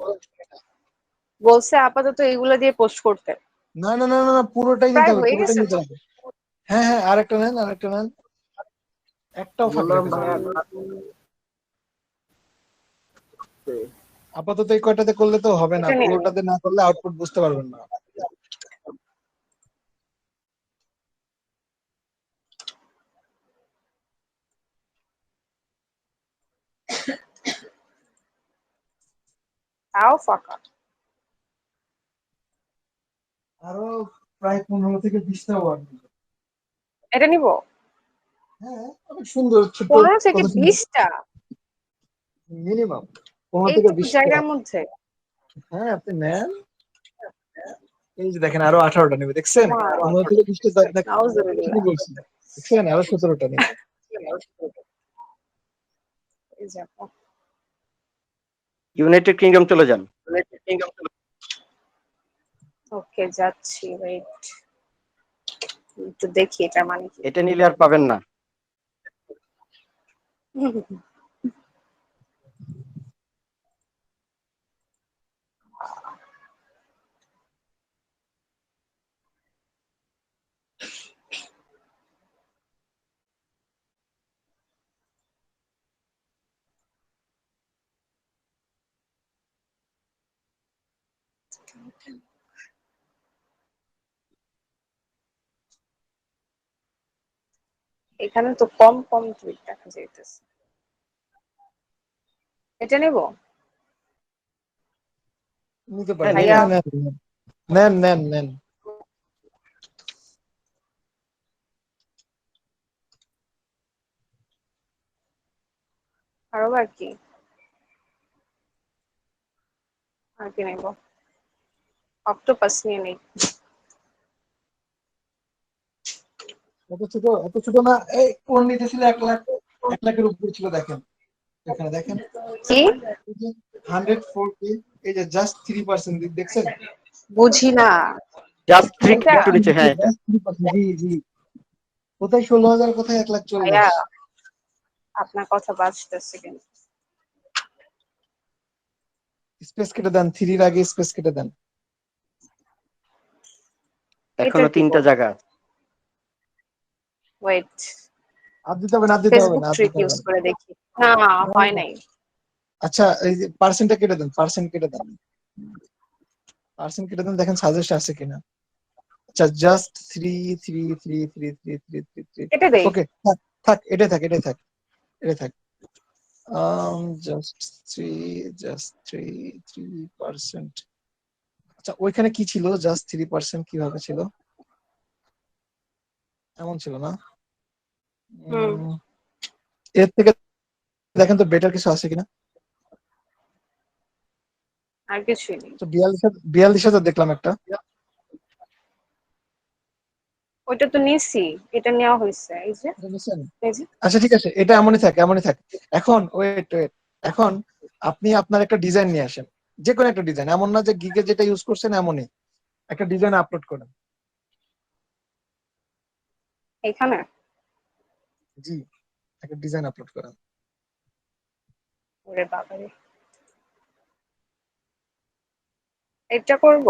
বলছে আপাতত এগুলো দিয়ে পোস্ট করতে। না না না না না, পুরোটাই নিতে প্রায় হবে, হয়ে পুরোটাই গেছে নিতে তো। হবে। হ্যাঁ হ্যাঁ, আরেকটা নেন, আরেকটা নেন, একটাও ফাঁক বললাম রেখে ভাইয়া যাবেন না। আপাতত এই কয়টাতে করলে তো হবে না, এটা নিন। পুরোটাতে না করলে আউটপুট বুঝতে পারবেন না। তাও ফাঁকা। আরো প্রায় 15 থেকে 20টা ওয়ার্ড। এটা নিব? হ্যাঁ, অনেক সুন্দর, ছোট, 15 থেকে কত সুন্দর। 20টা? মিনিমাম 15 থেকে এইটুকু 20টা। জায়গার মধ্যে? হ্যাঁ, আপনি নেন। এই যে দেখেন, আরো 18টা নেবে, দেখছেন? মা, 15 থেকে 20টা নাউজুবিল্লাহ। বলছি, দেখছেন? আরো 17টা নেবে। এই যাবো। ইউনাইটেড কিংডম চলে যান। ওকে, যাচ্ছি, ওয়েট একটু দেখি এটা মানে কি। এটা নিলে আর পাবেন না। এখানে তো কম কম টুইট দেখা যাইতেছে। এটা নেব? নিতে হ্যাঁ, পারেন, নিয়ে ভাইয়া, হ্যাঁ, নেন নেন নেন নেন। আরো আর কি? আর কি নেব? অক্টোপাস নিয়ে নেই। এত ছোট, এত ছোট না। এই কোন নিতে ছিল 1 লাখ, 1 লাখের উপরে ছিল, দেখেন এখানে, দেখেন কি? 140, এই যে জাস্ট 3% দেখছেন? বুঝি না। জাস্ট 3 এটা? একটু নিচে, হ্যাঁ এটা। জাস্ট 3%। জি জি। কোথায় 16,000, কোথায় 1,40,000। ভাইয়া, আপনার কথা বাজতেছে কিন্তু। স্পেস কেটে দেন, 3-র আগে স্পেস কেটে দেন। এটা এখনো কি 3টা করব? জায়গা আছে। ওয়েট, আর দিতে হবে না, আর দিতে হবে ফেসবুক না, আর ট্রিক দিতে হবে ইউজ না। করে দেখি। না, না, হয় না। নাই। আচ্ছা, এই যে পার্সেন্টটা কেটে দেন, পার্সেন্ট কেটে দেন, পার্সেন্ট কেটে দেন, দেখেন সাজেস্ট আছে কিনা। আচ্ছা, জাস্ট 3 এটা দেই। ওকে, থাক থাক, এটাই থাক, এটাই থাক, এটাই থাক। Just three, just 3%। আচ্ছা, ওইখানে কি ছিল? জাস্ট 3% কিভাবে ছিল? এমন ছিল না? হুম। উম, এর থেকে দেখেন তো বেটার কিছু আছে কিনা। আর কিছুই নেই। তো 42,000 দেখলাম একটা। ওইটা তো নিছি, এটা নেওয়া হয়েছে। এই যে এটা নিছেন? এই যে আচ্ছা ঠিক আছে, এটা এমনই থাক, এমনই থাক। এখন ওয়েট, এখন আপনি আপনার একটা ডিজাইন নিয়ে আসেন, যে কোনো একটা ডিজাইন, এমন না যে গিগে যেটা ইউজ করছেন এমনই একটা ডিজাইন আপলোড করেন। এখানে জি, একটা ডিজাইন আপলোড করেন। ওরে বাবারে, এটা করব?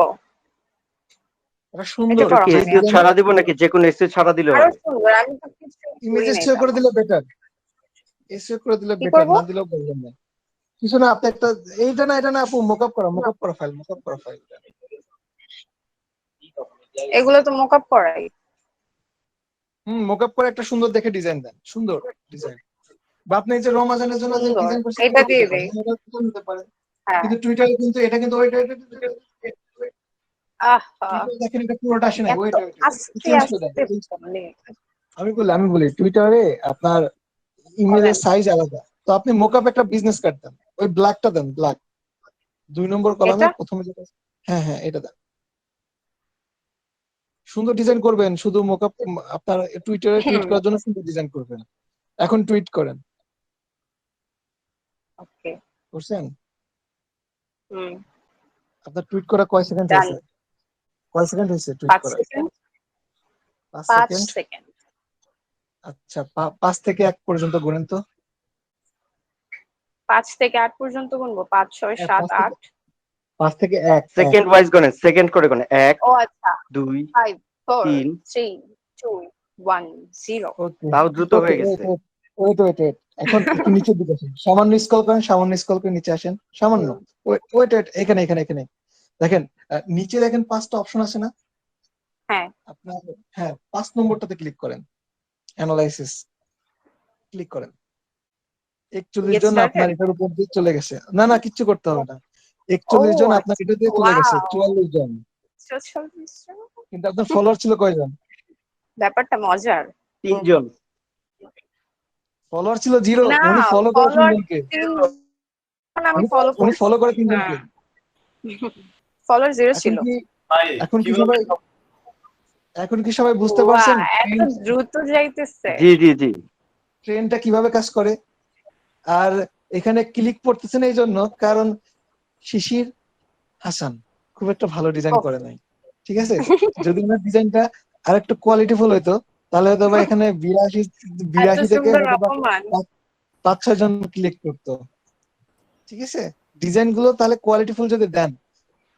এটা এটা সুন্দর, করা কি যে হয় এসকিউ নাই। ছাড়া দিব নাকি যে কোনো এসকিউ ছাড়া দিলে আরো হবে? সুন্দর, আমি তো কিছু করি ইমেজেস নাই সেভ করে তেমন। দিলে বেটার, এসিও করে দিলে কি বেটার, করব? না দিলেও প্রবলেম নেই। কিছু না, আপনি একটা, এইটা না এটা না আপু, মোকআপ করা, মোকআপ করা ফাইল। এগুলো তো মকআপ করাই। মোকআপ করে একটা সুন্দর দেখে ডিজাইন দেন, সুন্দর ডিজাইন। বা আপনি এই যে রমাজানের জন্য যে সুন্দর, ডিজাইন করছেন এটা এটা দিয়ে দিতে দেই। পারেন, এটা দিতে পারেন। হ্যাঁ। কিন্তু টুইটারে কিন্তু এটা কিন্তু ওইটা আহা, টুইটারে দেখেন এটা পুরোটা আসে নাই, এত ওইটা আস্তে চেঞ্জ করে দেন, আস্তে চেঞ্জ করে দেন। বলে। আমি বলি টুইটারে আপনার ইমেজের বলেন। সাইজ আলাদা, তো আপনি মোকআপ একটা বিজনেস কার্ড দেন, ওই ব্ল্যাকটা দেন, ব্ল্যাক 2 নম্বর কলামে এটা প্রথমে যেটা, হ্যাঁ এটা দেন। সুন্দর ডিজাইন করবেন, শুধু মোকআপ আপনার টুইটারে টুইট করার জন্য সুন্দর ডিজাইন করবেন। এখন টুইট করেন, ওকে। করছেন? হুম, আপনার টুইট করা কয় সেকেন্ড ডান। হয়েছে? কয় সেকেন্ড হয়েছে টুইট 5 করা? সেকেন্ড। 5 5 সেকেন্ড। সেকেন্ড। আচ্ছা 5 থেকে 1 পর্যন্ত গুনেন তো। 5 থেকে 8 পর্যন্ত গুনবো? 5 6 হ্যাঁ, 7 8। 5 থেকে 1 সেকেন্ড ওয়াইজ গণেন, সেকেন্ড করে গণেন। 1 ও আচ্ছা। 2 5 4 3। 3 2 1 0। ওকে তাও দ্রুত ওকে, হয়ে গেছে। ওয়েট। এখন একটু নিচের দিকে আসেন, সামান্য স্ক্রল করেন, সামান্য স্ক্রল করে নিচে আসেন, সামান্য। ওয়েট, এখানে দেখেন, নিচে দেখেন 5টা অপশন আছে না হ্যাঁ। আপনার? হ্যাঁ, 5 নম্বরটাতে ক্লিক করেন, অ্যানালাইসিস ক্লিক করেন। 41 গেট জন আপনার স্টার্টেড। এটার উপর দিয়ে চলে গেছে। না কিচ্ছু করতে হবে না। 41 জন আপনার এটা দিয়ে চলে গেছে, ওয়াও, 44 জন। কিন্তু আপনার ফলোয়ার ছিল কয়জন? ব্যাপারটা মজার। 3 জন। ফলোয়ার ছিল 0। না, উনি ফলো করে ফলোয়ার 3 জনকে। আমি ফলো উনি করছি। ফলো করে 3 জনকে। ফলোয়ার 0 এখন ছিল। কি এখন কি সবাই বুঝতে ওয়া, পারছেন এত দ্রুত যাইতেছে। জি। ট্রেনটা কিভাবে কাজ করে? আর এখানে ক্লিক পড়তেছেন এই জন্য কারণ শিশির হাসান খুব একটা ভালো ডিজাইন ওহ। করে নাই, ঠিক আছে? যদি ওনার ডিজাইনটা আর একটু কোয়ালিটিফুল হইতো তাহলে হয়তো বা এখানে 82 থেকে সুন্দর হয়তো বা অপমান। 5-6 জন ক্লিক করতো, ঠিক আছে? ডিজাইন গুলো তাহলে কোয়ালিটিফুল যদি দেন,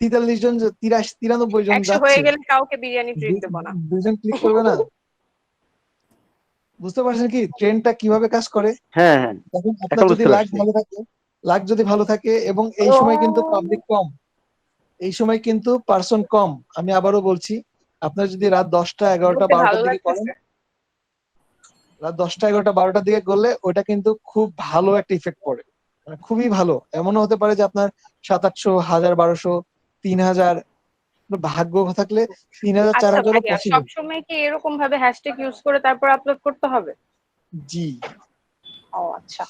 43 জন 93 জন 100 হয়ে যাচ্ছে, গেলে কাউকে বিরিয়ানি ট্রিট দেবো না। 2 জন ক্লিক করবে না। বুঝতে পারছেন কি ট্রেনটা কিভাবে কাজ করে? হ্যাঁ তখন আপনার এখন যদি বুঝতে লাক পারছি। ভালো থাকে এবং এই সময় কিন্তু ও, পাবলিক কম, এই সময় কিন্তু পার্সন কম। আমি আবারও বলছি, আপনার যদি রাত 10টা 11টা দেখতে ভালো 12টার দিকে করেন, লাগতেছে। রাত 10টা 11টা 12টার দিকে করলে ওটা কিন্তু খুব ভালো একটা ইফেক্ট পড়ে, মানে খুবই ভালো। এমনও হতে পারে যে আপনার 700 1000 1200 3000, ভাগ্য থাকলে 3000 আচ্ছা 4000ও ভাইয়া, পসিবল। সবসময় কি এরকম ভাবে হ্যাশট্যাগ ইউজ করে তারপর আপলোড করতে হবে? জি, ও আচ্ছা।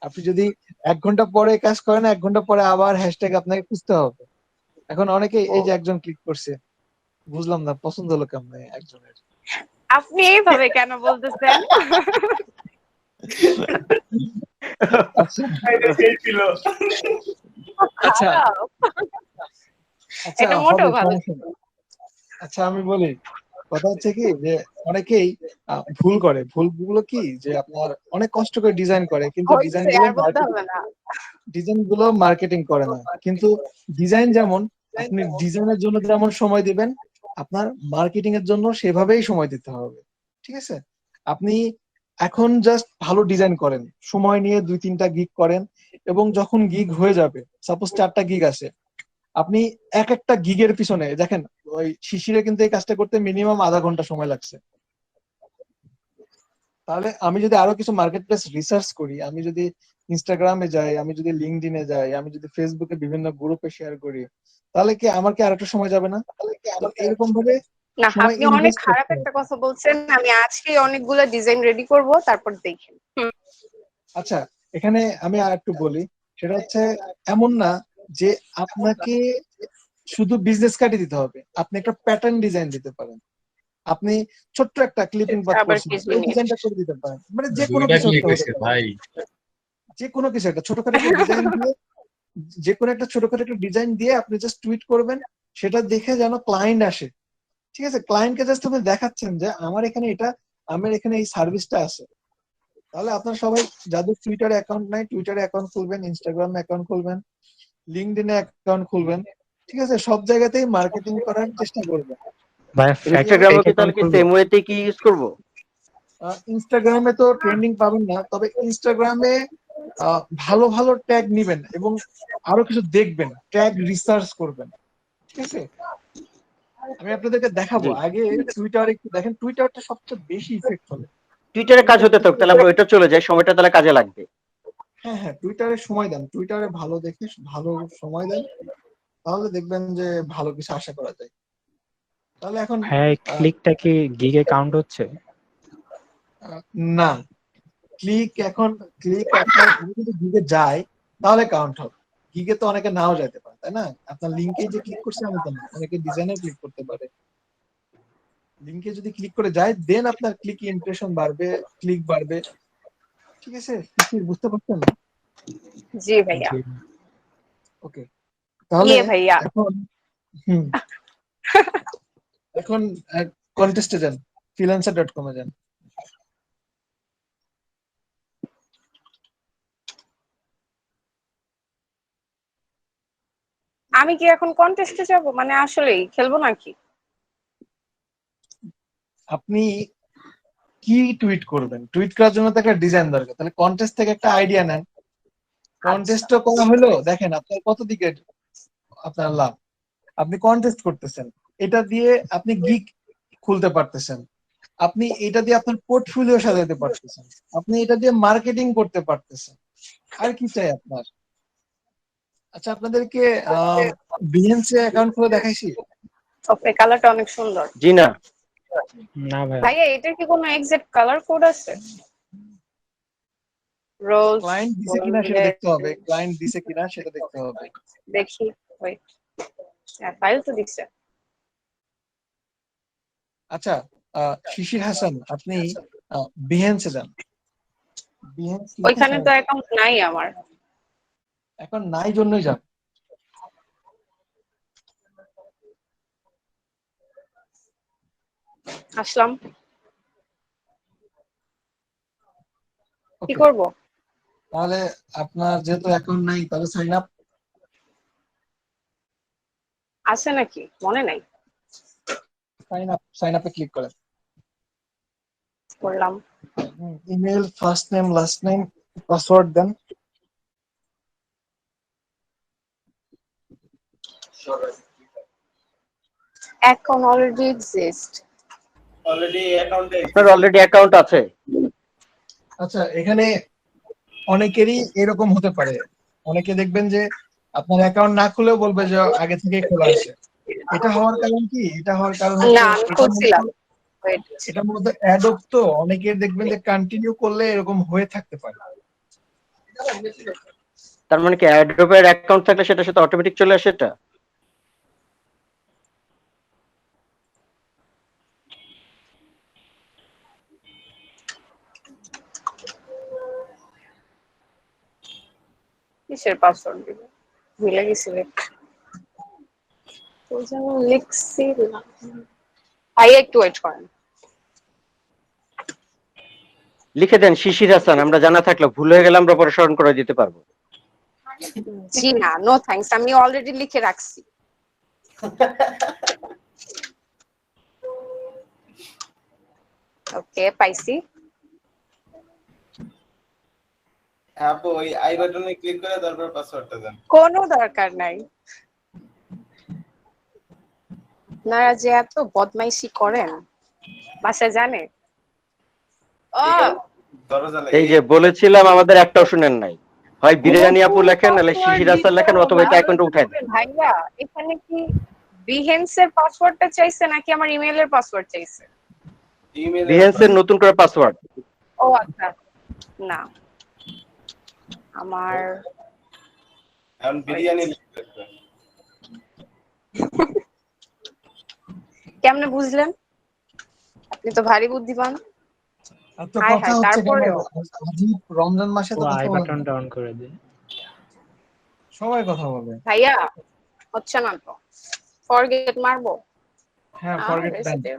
আপনি যদি 1 ঘন্টা পরে কাজ করেন, 1 ঘন্টা পরে আবার হ্যাশট্যাগ আপনাকে খুঁজতে হবে। এখন অনেকে এই যে একজন ক্লিক করছে, বুঝলাম না পছন্দ হলো কেমন একজনের। আপনি এইভাবে কেন বলতেছেন? আচ্ছা আচ্ছা খারাপ। আচ্ছা এটা হবে, মোটেও ভালো। সমস্যা নেই। আচ্ছা আমি বলি, কথা হচ্ছে কি যে অনেকেই ভুল করে। ভুলগুলো কি যে আপনার অনেক কষ্ট করে ডিজাইন করে কিন্তু হয়েছে, আর বলতে হবে না। ডিজাইন গুলো মার্কেটিং করে না। কিন্তু ডিজাইন যেমন, আপনি ডিজাইনের জন্য যেমন সময় দিবেন, আপনার মার্কেটিং এর জন্য সেভাবেই সময় দিতে হবে, ঠিক আছে? আপনি এখন জাস্ট ভালো ডিজাইন করেন, সময় নিয়ে 2-3টা গিগ করেন, এবং যখন গিগ হয়ে যাবে, সাপোজ 4টা গিগ আছে, আপনি একটা গিগের পিছনে দেখেন, ওই শিশিরে কিন্তু এই কাজটা করতে মিনিমাম আধা ঘন্টা সময় লাগছে। তাহলে আমি যদি আরো কিছু মার্কেট প্লেস রিসার্চ করি, আমি যদি ইনস্টাগ্রামে যাই, আমি যদি লিঙ্কডইনে যাই, আমি যদি ফেসবুকে বিভিন্ন গ্রুপে শেয়ার করি, তাহলে কি আমার কি আরেকটা সময় যাবে না? তো এরকম ভাবে না, সময় আপনি অনেক ইনভেস্ট খারাপ করতে একটা হবে। কথা বলছেন। আমি আজকে অনেকগুলো ডিজাইন রেডি করব, তারপর দেখেন। আচ্ছা, এখানে আমি আর একটু বলি, সেটা হচ্ছে এমন না যে আপনাকে শুধু বিজনেস কার্ডই দিতে হবে, আপনি একটা প্যাটার্ন ডিজাইন দিতে পারেন, আপনি ছোট্ট একটা ক্লিপিং পাথ আবার করছেন কি ওই জিনিস? ডিজাইনটা করে দিতে পারেন, মানে যে কোনো দুইটা কিছু ক্লিক একটা হতে হয়েছে পারে, ভাই। যে কোনো কিছু একটা ছোটখাটো একটা ডিজাইন দিয়ে, যে কোনো একটা ছোটখাটো একটা ডিজাইন দিয়ে আপনি জাস্ট টুইট করবেন, সেটা দেখে যেন ক্লায়েন্ট আসে। ঠিক আছে, ক্লায়েন্টকে জাস্ট আপনি দেখাচ্ছেন যে আমার এখানে এটা, আমার এখানে এই সার্ভিসটা আছে। তাহলে আপনারা সবাই যাদের টুইটারে অ্যাকাউন্ট নাই টুইটারে অ্যাকাউন্ট খুলবেন, ইনস্টাগ্রামে অ্যাকাউন্ট খুলবেন, লিঙ্কডইনে অ্যাকাউন্ট খুলবেন। ঠিক আছে, সব জায়গাতেই মার্কেটিং করার চেষ্টা করবেন। ভাইয়া ইনস্টাগ্রামে কি ফেক তাহলে অ্যাকাউন্ট কি খুলবো? সেম ওয়েতে কি ইউজ করব? ইনস্টাগ্রামে তো ট্রেন্ডিং পাবেন না, তবে ইনস্টাগ্রামে ভালো ভালো ট্যাগ নিবেন এবং আরো কিছু দেখবেন, ট্যাগ রিসার্চ করবেন। ঠিক আছে, আমি আপনাদেরকে দেখাবো। জি। আগে টুইটার একটু দেখেন, টুইটারটা সবচেয়ে বেশি ইফেক্ট হবে। টুইটারে কাজ হতে থাক, তাহলে আমরা ওইটা চলে যাই, সময়টা তাহলে কাজে লাগবে। হ্যাঁ হ্যাঁ, টুইটারে সময় দেন, টুইটারে ভালো দেখে ভালো সময় দেন, তাহলে দেখবেন যে ভালো কিছু আশা করা যায়। তাহলে এখন হ্যাঁ, ক্লিকটা কি গিগে কাউন্ট হচ্ছে? না, ক্লিক আপনার যদি গিগে যায় তাহলে কাউন্ট হবে। গিগে তো অনেকে নাও যেতে পারে, তাই না? আপনার লিঙ্কে যে ক্লিক করছে এমন তো না, অনেকে ডিজাইনে ক্লিক করতে পারে। লিঙ্কে যদি ক্লিক করে যায় দেন আপনার ক্লিক ইমপ্রেশন বাড়বে, ক্লিক বাড়বে। ঠিক আছে, কি বুঝতে পারছেন? জি ভাইয়া। জি। ওকে, তাহলে ভাইয়া। এখন এখন কন্টেস্টে যান, freelancer.com এ যান। আমি কি এখন কন্টেস্টে যাব, মানে আসলেই খেলবো নাকি? আপনি কি টুইট করবেন? টুইট করার জন্য তো একটা ডিজাইন দরকার, তাহলে কন্টেস্ট থেকে একটা আইডিয়া নেন। কন্টেস্টও করা হলো, দেখেন আপনার কত দিকে আপনার লাভ। আপনি কন্টেস্ট করতেছেন, এটা দিয়ে আপনি গিগ খুলতে পারতেছেন, আপনি এটা দিয়ে আপনার পোর্টফোলিও সাজাতে পারতেছেন, আপনি এটা দিয়ে মার্কেটিং করতে পারতেছেন। আর কি চাই আপনার? আচ্ছা, আপনাদেরকে বিহেন্সে অ্যাকাউন্ট খুলে দেখাইছি। ওকে, কালারটা অনেক সুন্দর। জি না, না ভাইয়া। ভাইয়া এটার কি কোনো এক্সাক্ট কালার কোড আছে? রোজ ক্লায়েন্ট দিছে কিনা সেটা দেখতে হবে, ক্লায়েন্ট দিছে কিনা সেটা দেখতে হবে। দেখি, ওয়েট। হ্যাঁ, ফাইল তো দিছে। আচ্ছা, শিশির হাসান, আপনি বিহেন্সে যান। বিহেন্স ওইখানে তো অ্যাকাউন্ট নাই আমার। এখন নাই জন্যই যান। আসলাম, কি ওকে, করব? তাহলে আপনার যেহেতু অ্যাকাউন্ট নাই তাহলে আছে নাকি মনে নাই। সাইন আপে ক্লিক করেন। করলাম। Email, first name, last name, password দেন। Account already exist. অলরেডি অ্যাকাউন্টে আপনার অলরেডি অ্যাকাউন্ট আছে? আচ্ছা, এখানে অনেকেরই এরকম হতে পারে, অনেকে দেখবেন যে আপনার অ্যাকাউন্ট না খুলেও বলবে যে আগে থেকে খোলা আছে। এটা হওয়ার কারণ কি? এটা হওয়ার কারণ না, হচ্ছে আমি খুলছিলাম। ওয়েট, এটার মধ্যে অ্যাডপ তো অনেকে দেখবেন যে কন্টিনিউ করলে এরকম হয়ে থাকতে পারে। তার মানে কি অ্যাডোবের অ্যাকাউন্ট থাকলে সেটার সাথে অটোমেটিক চলে আসে এটা? কিসের পাসওয়ার্ড দিব? ভুলে গেছি। ওয়েট, তো যেন লিখছিলাম। ভাইয়া একটু ওয়েট করেন। লিখে দেন শিশির হাসান, আমরা জানা থাকলে ভুল হয়ে গেলে আমরা পরে স্মরণ করে দিতে পারবো। জি না, নো থ্যাঙ্কস, আমি অলরেডি লিখে রাখছি। ওকে, পাইছি। আপু ওই আই বাটনে ক্লিক করে তারপর পাসওয়ার্ডটা দেন। কোনো দরকার নাই। আপনারা যে এত বদমাইশি করেন বাসায় জানে। ও দরজা এই লাগে। যে বলেছিলাম আমাদের একটাও শুনেন নাই, হয় বিরিয়ানি আপু লেখেন নাহলে শিশির হাসান লেখেন, অথবা এটা অ্যাকাউন্টে উঠাই দেন। ভাইয়া এখানে কি বিহেন্সের পাসওয়ার্ডটা চাইছে নাকি আমার ইমেইলের পাসওয়ার্ড চাইছে? ইমেইলে বিহেন্সের নতুন করে পাসওয়ার্ড। ও আচ্ছা, না আমার এখন বিরিয়ানি লিখতে দেখবেন। কেমনে বুঝলেন? আপনি তো ভারী বুদ্ধিমান। আর তো হায় কথা হায়, হচ্ছে কেন তারপরেও আজিব রমজান মাসে ও তো আই কথা বলে না। বাটনটা অন করে দে। সবাই কথা বলে। ভাইয়া হচ্ছে না তো, ফরগেট মারবো। হ্যাঁ ফরগেট দেন। রেসিপি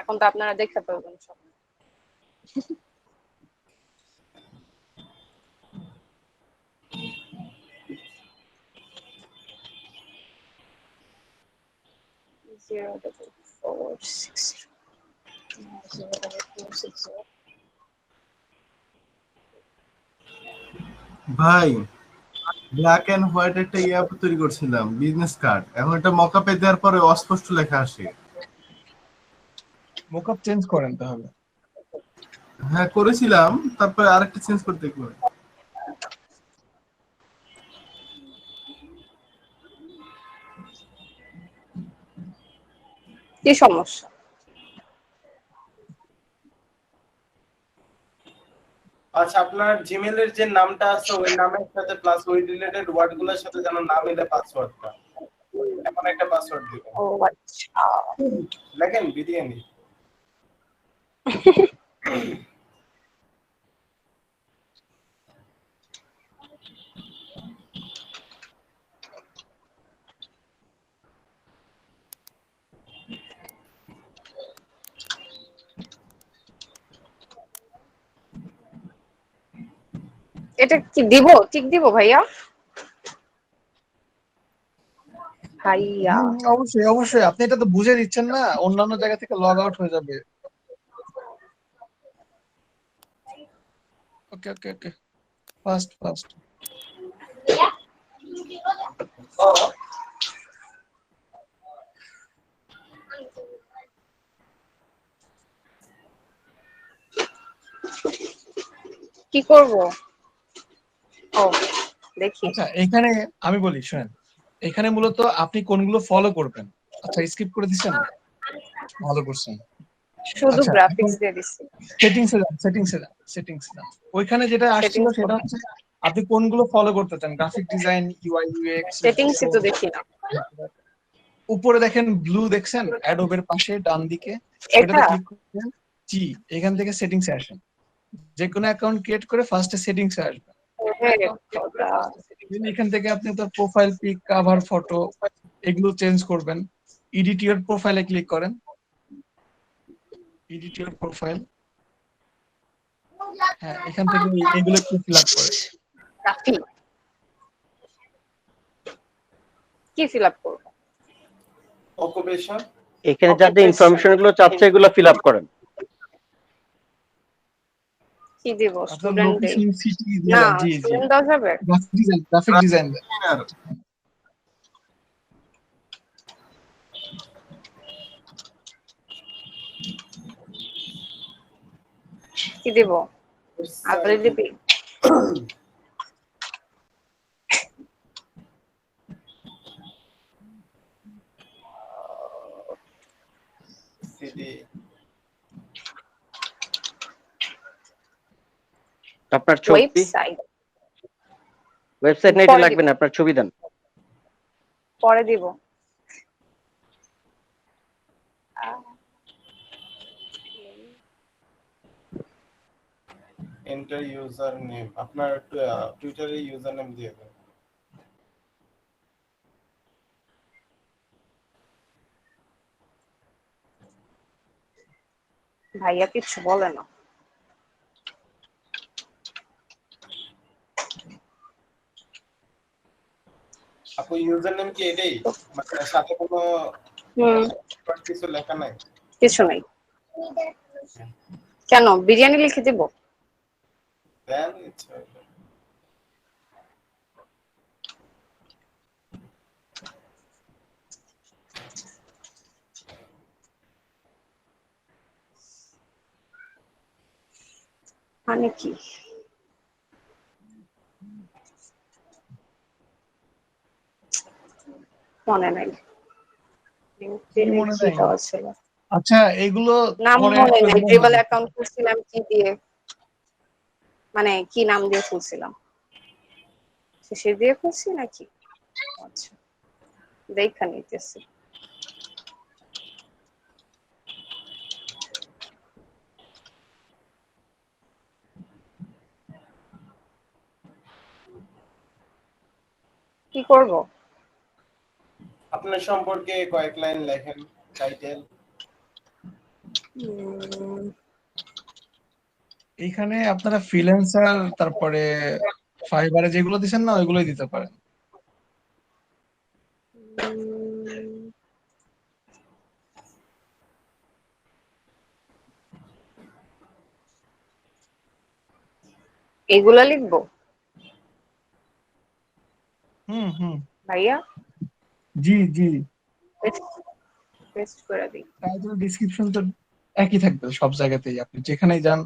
এখন তো আপনারা দেখতে পারবেন সব। Zero double 4 6 0 double 4 6 0 ভাই ব্ল্যাক এন্ড হোয়াইট একটা ইয়াপ তৈরি করছিলাম, বিজনেস কার্ড। এখন এটা মকআপে দেওয়ার পরে অস্পষ্ট লেখা আসে। মোকআপ চেঞ্জ করেন তাহলে। হ্যাঁ করেছিলাম, তারপরে আরেকটা চেঞ্জ করতে হবে। কি সমস্যা? আচ্ছা, আপনার জিমেলের যে নামটা আছে ওই নামের সাথে প্লাস ওই রিলেটেড ওয়ার্ড গুলোর সাথে যেন না মিলে পাসওয়ার্ডটা, এমন একটা পাসওয়ার্ড দিবেন। ও আচ্ছা। লেখেন বিরিয়ানি। এটা কি দিব? ঠিক দিব ভাইয়া? ভাইয়া অবশ্যই অবশ্যই, আপনি এটা তো বুঝে দিচ্ছেন না, অন্যান্য জায়গা থেকে লগ আউট হয়ে যাবে। ওকে ওকে ওকে, ফাস্ট ফাস্ট। কি করব? ও দেখি। আচ্ছা এখানে আমি বলি শুনেন, এখানে মূলত আপনি কোনগুলো ফলো করবেন। আচ্ছা স্কিপ করে দিচ্ছেন, ভালো করছেন। শুধু আচ্ছা গ্রাফিক্স দিয়ে দিছি। সেটিংসে যান, সেটিংসে যান। ওইখানে যেটা আসছিল সেটিংস সেটা হচ্ছে আপনি কোনগুলো ফলো করতে চান, গ্রাফিক ডিজাইন, ইউআই ইউএক্স। সেটিংসই তো দেখি না। উপরে দেখেন ব্লু, দেখছেন অ্যাডোবের পাশে ডান দিকে, এটা এটাতে ক্লিক করবেন। জি, এখান থেকে সেটিংসে আসেন, যে কোনো অ্যাকাউন্ট ক্রিয়েট করে ফার্স্টে সেটিংসে আসবেন। এখান থেকে আপনি তো প্রোফাইল পিক, কভার ফটো এগুলো চেঞ্জ করবেন। এডিট ইওর প্রোফাইলে ক্লিক করেন, এডিট ইওর প্রোফাইল। হ্যাঁ এখান থেকে এগুলো একটু ফিল আপ করে। কি ফিল আপ করব? অকুপেশন। এখানে যাতে ইনফরমেশন গুলো চাচ্ছে এগুলো ফিল আপ করেন। কি দিব? আপনার স্টুডেন্ট দেই লোকেশন, সিটি না? দিবেন। জি জি, স্টুডেন্ট দেওয়া যাবে? গ্রাফিক ডিজাইন কি দিব? আপনি দিবি? সিডি। আপনার ছবি, ওয়েবসাইট না এটা লাগবে না, আপনার ছবি দেন। পরে দিব। এন্টার ইউজার নেম, আপনার টুইটারে ইউজার নেম দিয়ে দেন। ভাইয়া কিছু বলে না। আপু ইউজার নেম কি এটাই, মানে সাথে কোনো কিছু লেখা নাই? কিছু নাই। কেন বিরিয়ানি লিখে দিব? দেন ইচ্ছা হইলো। মানে কি? মনে নাই। আচ্ছা এগুলো নাম মনে নাই। ড্রিবল অ্যাকাউন্ট খুলছিলাম কি দিয়ে, মানে কি নাম দিয়ে খুলছিলাম শেষে দিয়ে খুলছি নাকি? আচ্ছা, দেখা নিতেছি। কি করব? আপনার সম্পর্কে কয়েক লাইন লেখেন, টাইটেল। এইখানে আপনারা ফ্রিল্যান্সার তারপরে ফাইবারে যেগুলো দিচ্ছেন না ওইগুলোই দিতে পারেন। এগুলা লিখবো হুম। ভাইয়া? জি। পেস্ট করে দিই। টাইটেল ডিসক্রিপশন তো একই থাকবে সব জায়গাতেই, আপনি যেখানেই যান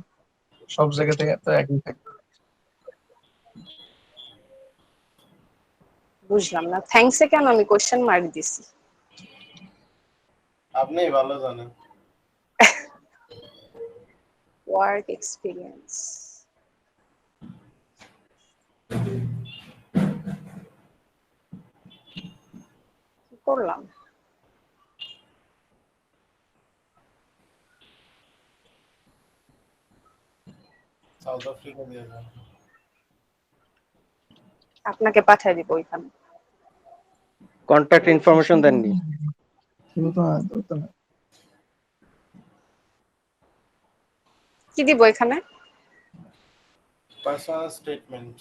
সব জায়গাতে তো একই থাকবে। বুঝলাম না, থ্যাঙ্কস এ কেন আমি কোশ্চেন মার্ক দিছি? আপনি ভালো জানেন। ওয়ার্ক এক্সপিরিয়েন্স কি করলাম? সাউথ আফ্রিকা দিয়ে যান। আপনাকে পাঠিয়ে দিব ওইখানে। কন্ট্যাক্ট ইনফরমেশন দেননি। কি দিব এখানে? Personal statement.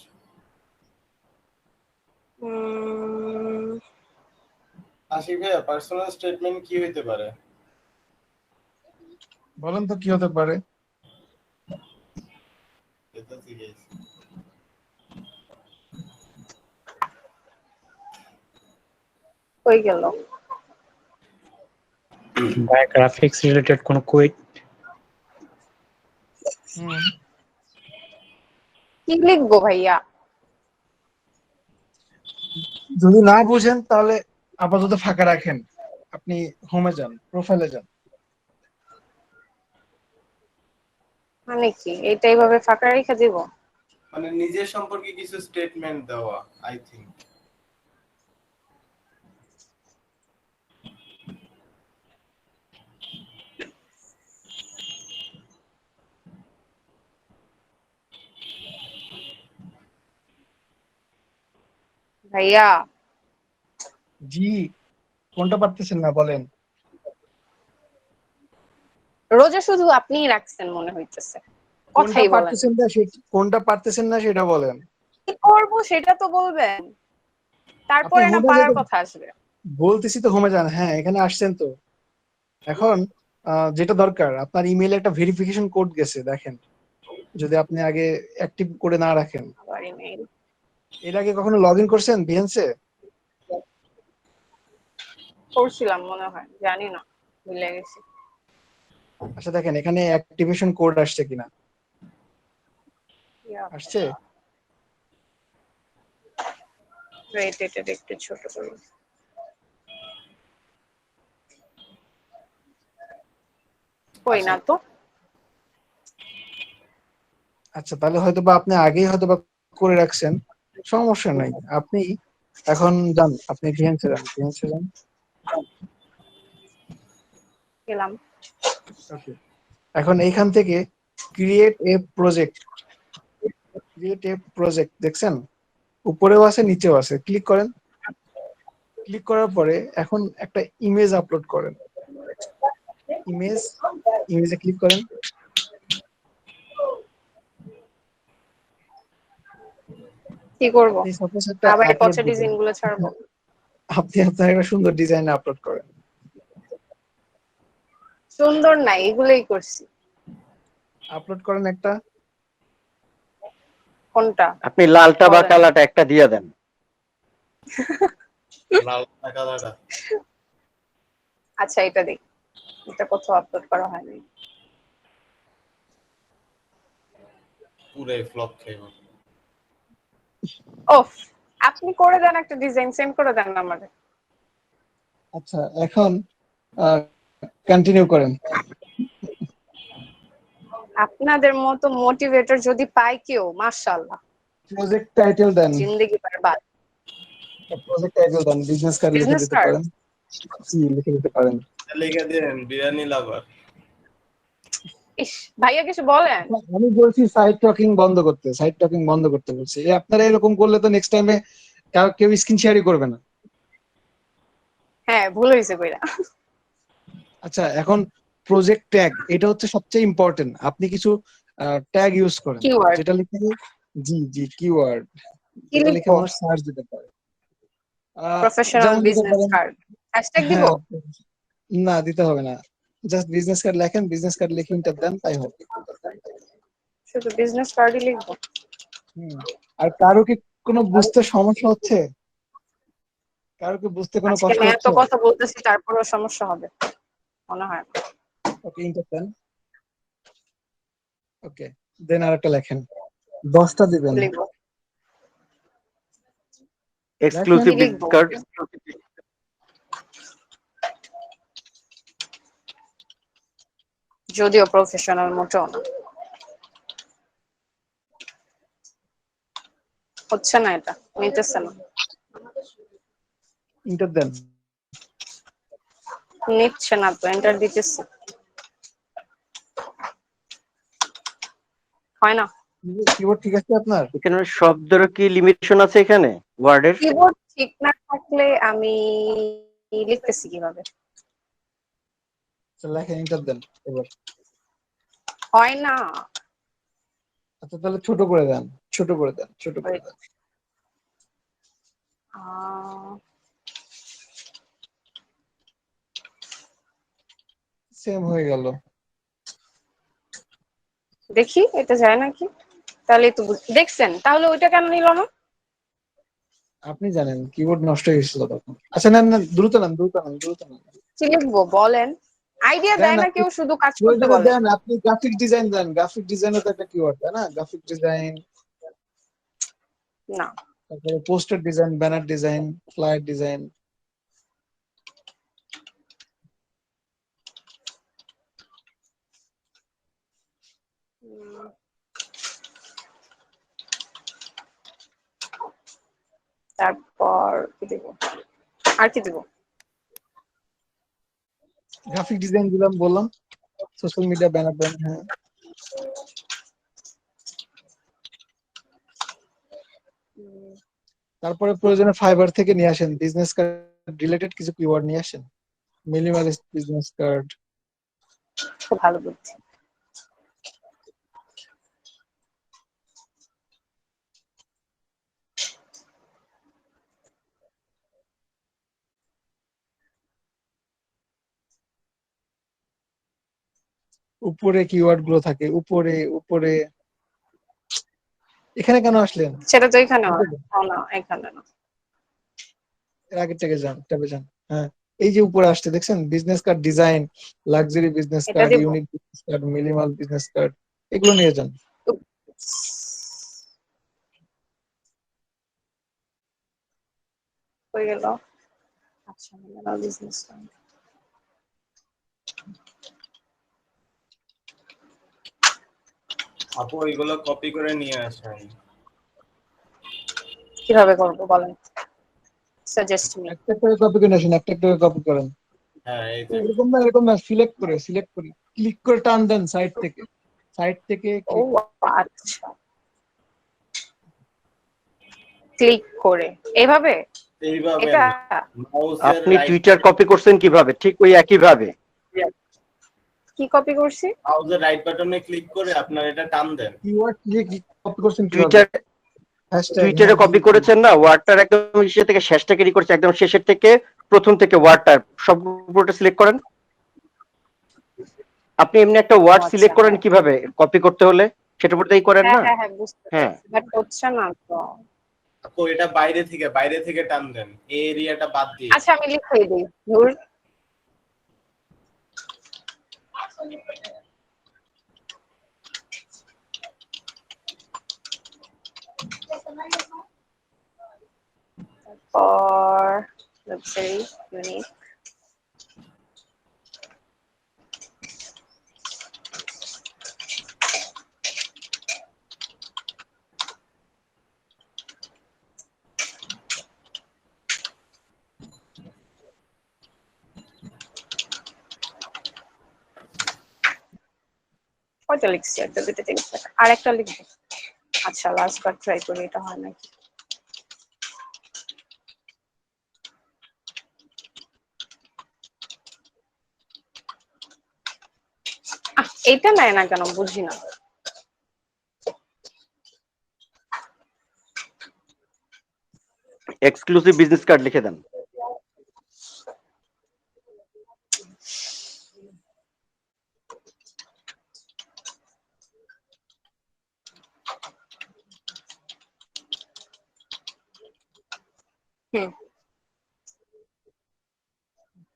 আশিক ভাইয়া, পার্সোনাল স্টেটমেন্ট কি হইতে পারে? বলেন তো কি হতে পারে? এটা জিজ্ঞেস। হয়ে গেল। গ্রাফিক্স রিলেটেড কোনো কুইক? কি লিখবো ভাইয়া? যদি না বুঝেন তাহলে আপাতত ফাঁকা রাখেন, আপনি হোমে যান, প্রোফাইলে যান। মানে কি এটা এইভাবে ফাঁকা রেখে দিব? মানে নিজের সম্পর্কে কিছু স্টেটমেন্ট দেওয়া, আই থিংক। ভাইয়া জি, কোনটা পারতেছেন না বলেন? রোজা শুধু আপনিই রাখছেন মনে হইতেছে, কোনটা কথাই বলেন। পারতেছেন না সেটা বলেন। কি করবো সেটা তো বলবেন, তারপরে না হোমে পারার যেতে কথা আসবে। বলতেছি তো, হোমে যান। হ্যাঁ, এখানে আসছেন তো। এখন যেটা দরকার, আপনার ইমেইলে একটা ভেরিফিকেশন কোড গেছে, দেখেন। যদি আপনি আগে অ্যাক্টিভ করে না রাখেন। আবার ইমেইল এর আগে কখনো লগইন করছেন বিহেন্সে? করছিলাম মনে হয়, জানি না, ভুলে গেছি। আচ্ছা দেখেন এখানে অ্যাক্টিভেশন কোড আসছে কিনা। আসছে? এটা একটু ছোট করি। কই না তো। আচ্ছা, তাহলে হয়তোবা আপনি আগেই হয়তোবা করে রাখছেন, সমস্যা নাই। আপনি এখন যান, আপনি বিহেন্সে যান। গেলাম। ওকে, এখন এইখান থেকে ক্রিয়েট এ প্রজেক্ট দেখছেন, উপরেও আছে নিচেও আছে, ক্লিক করেন। ক্লিক করার পরে এখন একটা ইমেজ আপলোড করেন। ইমেজে ক্লিক করেন। কি করব? আপনি সাপোজ একটা আবার এই আপলোড পচা দিবেন, ডিজাইন গুলো ছাড়বো? আপনি আপনার একটা সুন্দর ডিজাইন আপলোড করেন। সুন্দর নাই, এগুলোই করছি। আপলোড করেন একটা। কোনটা? আপনি লালটা বা কালাটা একটা দিয়ে দেন। লাল কালারটা। আচ্ছা এটা দেখ, এটা কোথাও আপলোড করা হয়নি। পুরাই ফ্লপ খেয়ে। ওফ, আপনি করে দেন একটা ডিজাইন, সেন্ড করে দেন আমাদের। আচ্ছা, এখন কন্টিনিউ করেন। আপনাদের মতো মোটিভেটর যদি পাই কেউ, মাশাআল্লাহ। প্রজেক্ট টাইটেল দেন, জিন্দগি বরবাদ। প্রজেক্ট টাইটেল দেন, বিজনেস কার্ড লিখে বিজনেস দিতে কার্ড? পারেন। জি, লিখে দিতে পারেন। লিখে দেন বিরিয়ানি লাভার। ইস, ভাইয়া কিছু বলেন। আমি বলছি সাইড টকিং বন্ধ করতে, সাইড টকিং বন্ধ করতে বলছি। আপনারা এরকম করলে তো নেক্সট টাইমে কেউ স্ক্রিন শেয়ারই করবে না। হ্যাঁ, ভুল হয়েছে কইরা। আচ্ছা, এখন প্রজেক্ট ট্যাগ, এটা হচ্ছে সবচেয়ে ইম্পর্টেন্ট। আপনি কিছু ট্যাগ ইউজ করেন, কিওয়ার্ড যেটা লিখে, জি জি, কিওয়ার্ড, কি যেটা লিখে লিখবো? মানুষ সার্চ দিতে পারে। প্রফেশনাল যেমন দিতে বিজনেস পারেন, কার্ড হ্যাশট্যাগ দিব? হ্যাঁ, না দিতে হবে না, জাস্ট বিজনেস কার্ড লেখেন, বিজনেস কার্ড লিখে ইন্টার দেন, তাই হবে। শুধু বিজনেস কার্ডই লিখবো? হুম। আর কারো কি কোনো বুঝতে সমস্যা হচ্ছে? কারো কি বুঝতে কোনো আজকে কষ্ট আমি এত হচ্ছে? কথা বলতেছি তারপরেও সমস্যা হবে মনে হয়। ওকে, ইন্টার দেন। ওকে, দেন আরেকটা লেখেন, 10টা দিবেন। কি লিখবো? এক্সক্লুসিভ কি বিজনেস লিখবো? কার্ড। যদিও প্রফেশনাল মোটেও না, হচ্ছে না, এটা নিতেছে না, ইন্টার দেন। নিচ্ছে না তো, এন্টার দিতেছি, হয় না। কিবোর্ড ঠিক আছে আপনার? এখানে শব্দের কি লিমিটেশন আছে এখানে ওয়ার্ডের? কিবোর্ড ঠিক না থাকলে আমি লিখতেছি কিভাবে? আচ্ছা, লেখেন, ইন্টার দেন এবার। হয় না। আচ্ছা, তাহলে ছোট করে দেন, ছোট করে দেন, ছোট করে Wait, দেন। আহ, সেম হয়ে গেল। দেখি এটা যায় নাকি। তাহলে তো দেখছেন, তাহলে ওইটা কেন নিল না? আপনি জানেন কিবোর্ড নষ্ট হয়ে গেছিল তখন। আচ্ছা, নেন নেন, দ্রুত নেন, দ্রুত নেন, দ্রুত নেন। কি লিখবো বলেন? আইডিয়া দেন দেয় না আপনি, কেউ, শুধু কাজ করতে প্রয়োজনে বলে। দেন। আপনি গ্রাফিক ডিজাইন দেন, গ্রাফিক ডিজাইনও তো একটা কিওয়ার্ড, তাই না? গ্রাফিক ডিজাইন, না, তারপরে poster design, banner design, flyer design. Um, তারপর কি দিব, আর কি দিব? গ্রাফিক ডিজাইন দিলাম, বললাম সোশ্যাল মিডিয়া ব্যানার দেন, হ্যাঁ। উম, তারপরে প্রয়োজনে ফাইবার থেকে নিয়ে আসেন, বিজনেস কার্ড রিলেটেড কিছু কিওয়ার্ড নিয়ে আসেন, মিনিমালিস্ট বিজনেস কার্ড। খুব ভালো বুদ্ধি। উপরে কিওয়ার্ড গুলো থাকে, উপরে উপরে। এখানে কেন আসলেন? সেটা তো এখানে না, এখানে না। এর আগের থেকে যান, ট্যাবে যান। হ্যাঁ, এই যে উপরে আসছে দেখছেন, business card design, luxury business এটা কার্ড, দিব। Unique business card, minimal business card, এগুলো নিয়ে যান। হয়ে গেল। আচ্ছা, বিজনেস আপু এগুলো কপি করে নিয়ে আসেন। কিভাবে করবো বলেন? Suggest me. একটা করে কপি করে আসেন, একটা করে কপি করেন। হ্যাঁ এই যে এরকম না, এরকম না, সিলেক্ট করে, সিলেক্ট করে ক্লিক করে টান দেন সাইড থেকে, সাইড থেকে ও ক্লিক। আচ্ছা, ক্লিক করে এভাবে, এইভাবে এটা মাউসের আপনি রাইট টুইটার কপি করছেন কিভাবে? ঠিক ওই একই ভাবে কি কপি করছি? মাউসের রাইট বাটনে ক্লিক করে আপনার এটা টান দেন। কিওয়ার্ড দিয়ে কপি করছেন কিভাবে? টুইটার হ্যাশট্যাগ, টুইটারে হ্যাঁ, জি কপি জি। করেছেন না, ওয়ার্ডটার একদম শেষ থেকে শেষটাকে ই করছে, একদম শেষের থেকে প্রথম থেকে ওয়ার্ডটা সব পুরোটা সিলেক্ট করেন। আপনি এমনি একটা ও ওয়ার্ড আচ্ছা, সিলেক্ট করেন কিভাবে কপি করতে হলে, সেটা পুরোটাই করেন হ্যাঁ না? হ্যাঁ হ্যাঁ, বুঝতে হ্যাঁ, পারছি, বাট হচ্ছে না তো। আপু এটা বাইরে থেকে টান দেন, এই এরিয়াটা বাদ দিয়ে। আচ্ছা, আমি লিখে দিই নূর। Or let's say unique. কয়টা লিখছি? একটা দুটো তিনটা চারটা। আর একটা লিখবো। আচ্ছা লাস্ট বার ট্রাই করি, এটা হয় নাকি। এইটা নেয় না কেন বুঝি না। এক্সক্লুসিভ বিজনেস কার্ড লিখে দেন।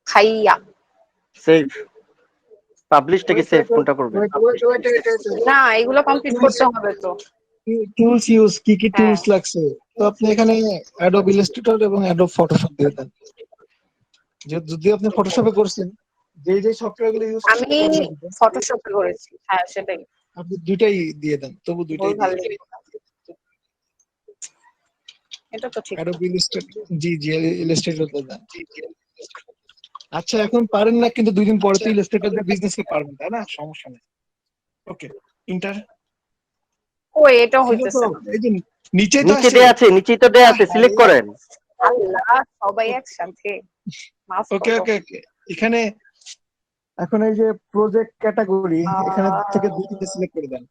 খাইয়া সেভ পাবলিশ থেকে সেভ কোনটা করবেন? না, এগুলো কমপ্লিট করতে হবে তো। টুলস ইউজ কি কি হ্যাঁ। টুলস লাগছে, তো আপনি এখানে অ্যাডোব ইলাস্ট্রেটর এবং অ্যাডোব ফটোশপ দিয়ে দেন। যদি আপনি ফটোশপে করছেন, যে সফটওয়্যারগুলো ইউজ আমি ফটোশপে করেছি, হ্যাঁ সেটাই। আপনি দুইটাই দিয়ে দেন, তবু দুইটাই ভুল ভাল দিয়ে দেন। এটা তো ঠিক। অ্যাডোব ইলাস্ট্রেটর, জি ইলাস্ট্রেটর দেন। আচ্ছা এখন পারেন না, কিন্তু 2 দিন পরে তো ইলাস্ট্রেটর দিয়ে বিজনেস কে পারবেন, তাই না? সমস্যা নেই। ওকে, ইন্টার ওই এটাও ছিল তো, হইতেছে না। এই যে নিচে তো নিচে আছে। দেয়া আছে, নিচেই তো দেয়া আছে, সিলেক্ট করেন। আল্লাহ, সবাই একসাথে। মাফ ওকে করো। ওকে ওকে, এখানে এখন এই যে প্রজেক্ট ক্যাটাগরি, এখানে থেকে 2-3টে সিলেক্ট করে দেন।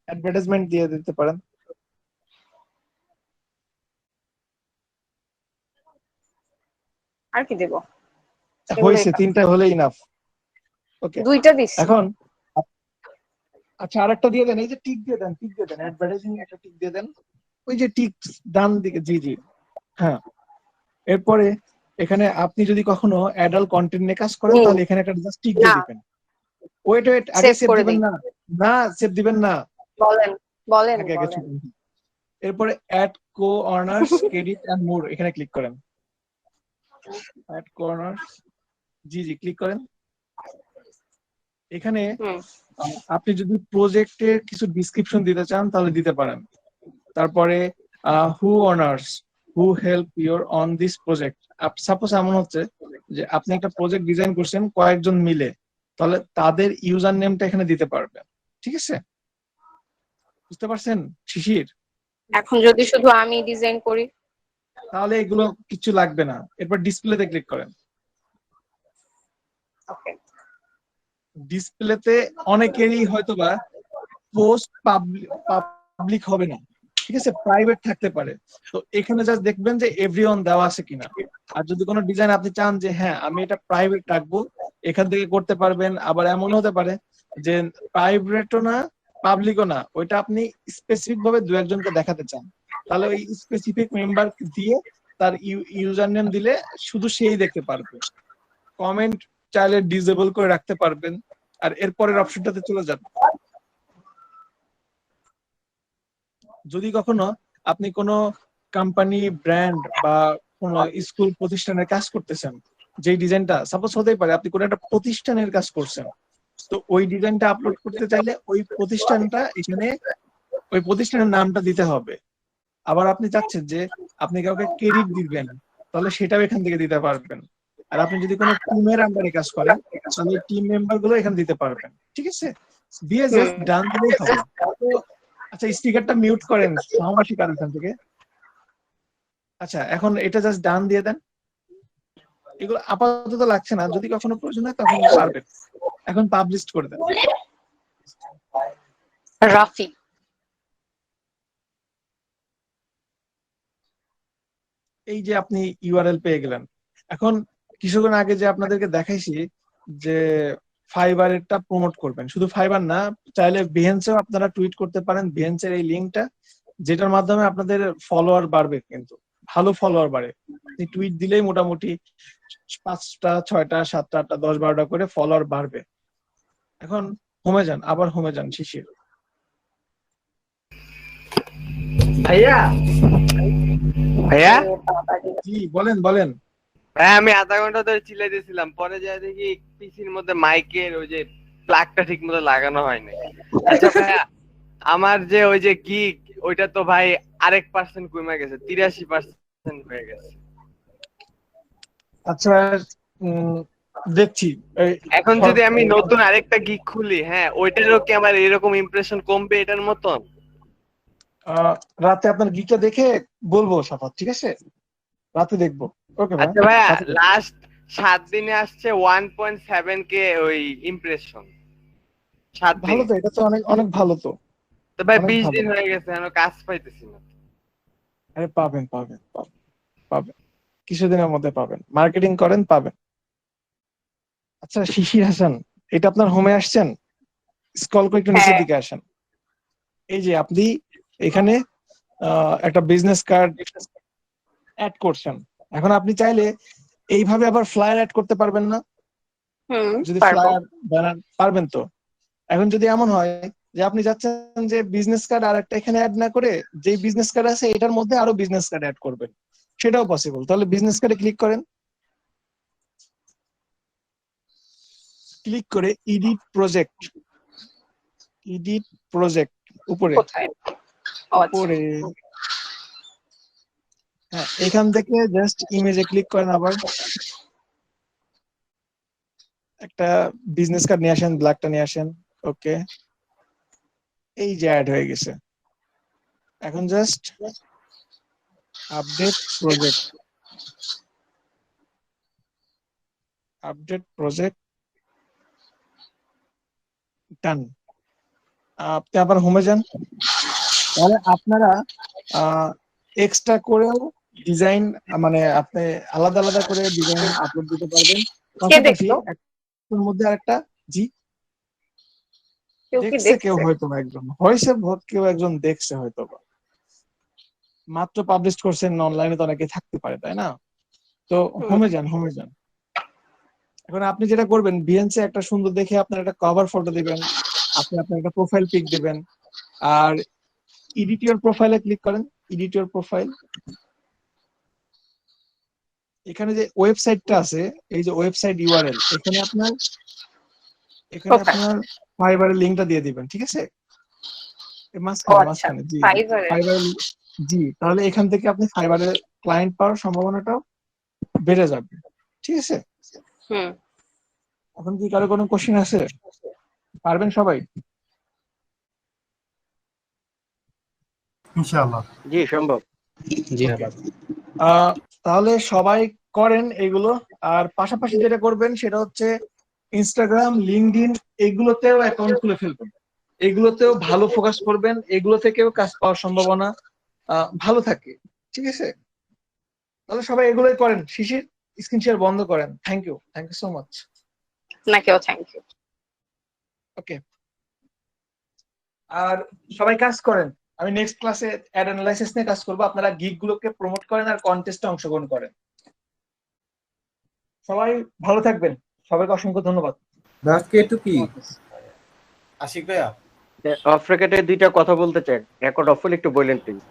অ্যাডভার্টাইজমেন্ট দিয়ে দিতে পারেন। আর কি দেব? হয়েছে, 3টা হলে ইনাফ। ওকে, দুইটা দিছি। এখন আচ্ছা আরেকটা দিয়ে দেন, এই যে টিক দিয়ে দেন, টিক দিয়ে দেন, অ্যাডভার্টাইজিং একটা টিক দিয়ে দেন, ওই যে টিক ডান দিকে, জি জি হ্যাঁ। এরপরে এখানে আপনি যদি কখনো অ্যাডাল্ট কন্টেন্ট নিয়ে কাজ করেন, তাহলে এখানে একটা জাস্ট টিক দিয়ে না। দিবেন। ওয়েট ওয়েট, আগে সেভ সেভ করে দিবেন দিই। না, না সেভ দিবেন না, বলেন বলেন আগে আগে বলেন। এরপরে add co honours credit and more, এখানে ক্লিক করেন। অ্যাড কো অনার্স, জি জি ক্লিক করেন। এখানে আপনি যদি প্রজেক্টের কিছু ডিসক্রিপশন দিতে চান তাহলে দিতে পারেন। তারপরে who owners, who help your on this project. Suppose এমন হচ্ছে যে আপনি একটা প্রজেক্ট ডিজাইন করছেন কয়েকজন মিলে, তাহলে তাদের ইউজার নেমটা এখানে দিতে পারবেন। ঠিক আছে, বুঝতে পারছেন শিশির? এখন যদি শুধু আমি ডিজাইন করি তাহলে এগুলো কিছু লাগবে না। এরপর ডিসপ্লেতে ক্লিক করেন। ওকে। ডিসপ্লেতে অনেকেরই হয়তোবা পোস্ট পাবলিক হবে না, ঠিক আছে, প্রাইভেট থাকতে পারে। তো এখানে জাস্ট দেখবেন যে এভরিওয়ান দেওয়া আছে কিনা। আর যদি কোনো ডিজাইন আপনি চান যে হ্যাঁ আমি এটা প্রাইভেট রাখবো, এখান থেকে করতে পারবেন। আবার এমন হতে পারে যে প্রাইভেটও না পাবলিকও না, ওইটা আপনি স্পেসিফিক ভাবে 2-1জনকে দেখাতে চান, তাহলে ওই স্পেসিফিক মেম্বার দিয়ে তার ইউজার নেম দিলে শুধু সেই দেখতে পারবে। কমেন্ট চাইলে ডিসেবল করে রাখতে পারবেন। আর এরপরের অপশনটাতে চলে যান। যদি কখনো আপনি কোনো কোম্পানি, ব্র্যান্ড বা কোনো স্কুল প্রতিষ্ঠানের কাজ করতেছেন, যে ডিজাইনটা সাপোজ হতেই পারে আপনি কোনো একটা প্রতিষ্ঠানের কাজ করছেন, তো ওই ডিজাইনটা আপলোড করতে চাইলে ওই প্রতিষ্ঠানটা এখানে, ওই প্রতিষ্ঠানের নামটা দিতে হবে। আবার আপনি চাচ্ছেন যে আপনি কাউকে ক্রেডিট দিবেন, তাহলে সেটাও এখান থেকে দিতে পারবেন। আর আপনি যদি কোনো টিমের আন্ডারে কাজ করেন, তাহলে টিম মেম্বার গুলো এখানে দিতে পারবেন। ঠিক আছে, দিয়ে জাস্ট ডান দিলেই হবে। তো আচ্ছা, স্টিকারটা মিউট করেন, সমাসী কার এখান থেকে। আচ্ছা এখন এটা জাস্ট ডান দিয়ে দেন। এগুলো আপাতত লাগছে না, যদি কখনো প্রয়োজন হয় তখন পারবেন। এখন পাবলিশ করে দেন। রাফি। এই যে আপনি ইউআরএল পেয়ে গেলেন। এখন কিছুক্ষণ আগে যে আপনাদেরকে দেখাইছি যে ফাইবারেরটা প্রমোট করবেন, শুধু ফাইবার না, চাইলে বিহেন্সেও আপনারা টুইট করতে পারেন। বিহেন্সের এই লিঙ্কটা, যেটার মাধ্যমে আপনাদের ফলোয়ার বাড়বে, কিন্তু ভালো ফলোয়ার বাড়ে। আপনি টুইট দিলেই মোটামুটি 5টা 6টা 7টা 8টা 10 12টা করে ফলোয়ার বাড়বে। এখন হোমে যান, আবার হোমে যান শিশির। ভাইয়া ভাইয়া জি বলেন বলেন। ভাই আমি আধা ঘন্টা ধরে চিল্লাইতেছিলাম, পরে যাই দেখি পিসির মধ্যে মাইকের ওই যে প্লাগটা ঠিক মতো লাগানো হয় নাই। আচ্ছা ভাইয়া, আমার যে ওই যে গিগ, ওইটা তো ভাই আরেক % কমে গেছে, 83% হয়ে গেছে। আচ্ছা দেখছি এই এখন যদি আমি নতুন আরেকটা গিগ খুলি, হ্যাঁ ওইটারও কি আমার এরকম ইমপ্রেশন কমবে এটার মতন? রাতে আপনার গিকটা দেখে বলবো সাফাত, ঠিক আছে? রাতে দেখবো। ওকে ভাই। আচ্ছা ভাইয়া, রাতে দেখবো। লাস্ট 7 দিনে আসছে 1.7K ওই ইমপ্রেশন, 7 ভালো দিন। তো, এটা তো অনেক অনেক ভালো তো। তো ভাই অনেক 20 ভালো। দিন হয়ে গেছে, এখনো কাজ পাইতেছি না। আরে পাবেন পাবেন পাবেন পাবেন, কিছুদিনের মধ্যে পাবেন, মার্কেটিং করেন পাবেন। আচ্ছা শিশির হাসান, এটা আপনার হোমে আসছেন? স্ক্রল করে একটু নিচের হ্যাঁ দিকে আসেন। এই যে আপনি এখানে একটা বিজনেস কার্ড অ্যাড করছেন। এখন আপনি চাইলে এইভাবে আবার ফ্লায়ার অ্যাড করতে পারবেন না? যদি পারবো। ফ্লায়ার ব্যানার পারবেন তো। এখন যদি এমন হয় যে আপনি যাচ্ছেন যে বিজনেস কার্ড আর একটা এখানে অ্যাড না করে যে বিজনেস কার্ড আছে এটার মধ্যে আরো বিজনেস কার্ড অ্যাড করবেন, সেটাও পসিবল। তাহলে বিজনেস কার্ডে ক্লিক করেন, ক্লিক করে এডিট প্রজেক্ট, এডিট প্রজেক্ট উপরে কোথায়? ও আচ্ছা। উপরে, হ্যাঁ এখান থেকে জাস্ট ইমেজে ক্লিক করেন, আবার একটা বিজনেস কার্ড নিয়ে আসেন, ব্ল্যাকটা নিয়ে আসেন। ওকে, এই যে অ্যাড হয়ে গেছে। এখন just update project, update project done. আপনি আবার হোমে যান। তাহলে আপনারা এক্সট্রা করেও ডিজাইন, মানে আপনি আলাদা আলাদা করে ডিজাইন আপলোড দিতে পারবেন। কে পাশাপাশি দেখলো? একটার মধ্যে আরেকটা। জি, কেউ কি দেখছে কেউ, দেখছে? হয়তো একজন হয়েছে, কেউ একজন দেখছে হয়তো বা। মাত্র পাবলিশ করছেন, অনলাইনে তো অনেকে থাকতে পারে, তাই না? তো হোমে যান, হোমে যান। এখন আপনি যেটা করবেন, বিএনসি একটা সুন্দর দেখে আপনার একটা কভার ফটো দিবেন, আপনি আপনার একটা প্রোফাইল পিক দিবেন, আর এডিট ইওর প্রোফাইলে ক্লিক করেন। এডিট ইওর প্রোফাইল, এখানে যে ওয়েবসাইটটা আছে, এই যে ওয়েবসাইট ইউআরএল, এখানে আপনার কোথায়? ফাইবারের লিংকটা দিয়ে দিবেন, ঠিক আছে? এই ও মাঝখানে আচ্ছা, মাঝখানে, জি ফাইবারে। ফাইবারের, জি। তাহলে এখান থেকে আপনি ফাইবারের ক্লায়েন্ট পাওয়ার সম্ভাবনাটাও বেড়ে যাবে, ঠিক আছে? হুম। এখন কি কারো কোনো কোশ্চেন আছে? পারবেন সবাই? ইনশাআল্লাহ। জি সম্ভব। জি Okay. তাহলে সবাই করেন এগুলো। আর পাশাপাশি যেটা করবেন সেটা হচ্ছে ইনস্টাগ্রাম, লিঙ্কডইন এগুলোতেও অ্যাকাউন্ট খুলে ফেলবেন, এগুলোতেও ভালো ফোকাস করবেন, এগুলো থেকেও কাজ পাওয়ার সম্ভাবনা ভালো থাকে, ঠিক আছে? তাহলে সবাই এগুলোই করেন। শিশির, স্ক্রিন শেয়ার বন্ধ করেন। Thank you so much. নাকেও থ্যাংক ইউ। ওকে, আর সবাই কাজ করেন। আমি নেক্সট ক্লাসে অ্যাড অ্যানালাইসিস নিয়ে কাজ করবো। আপনারা গিগ গুলোকে প্রমোট করেন আর কন্টেস্টে অংশগ্রহণ করেন। সবাই ভালো থাকবেন, সবাইকে অসংখ্য ধন্যবাদ। আজকে একটু কি আশিক ভাইয়া, অফ রেকর্ডে দুইটা কথা বলতে চাই, রেকর্ড অফ হলে একটু বললেন প্লিজ।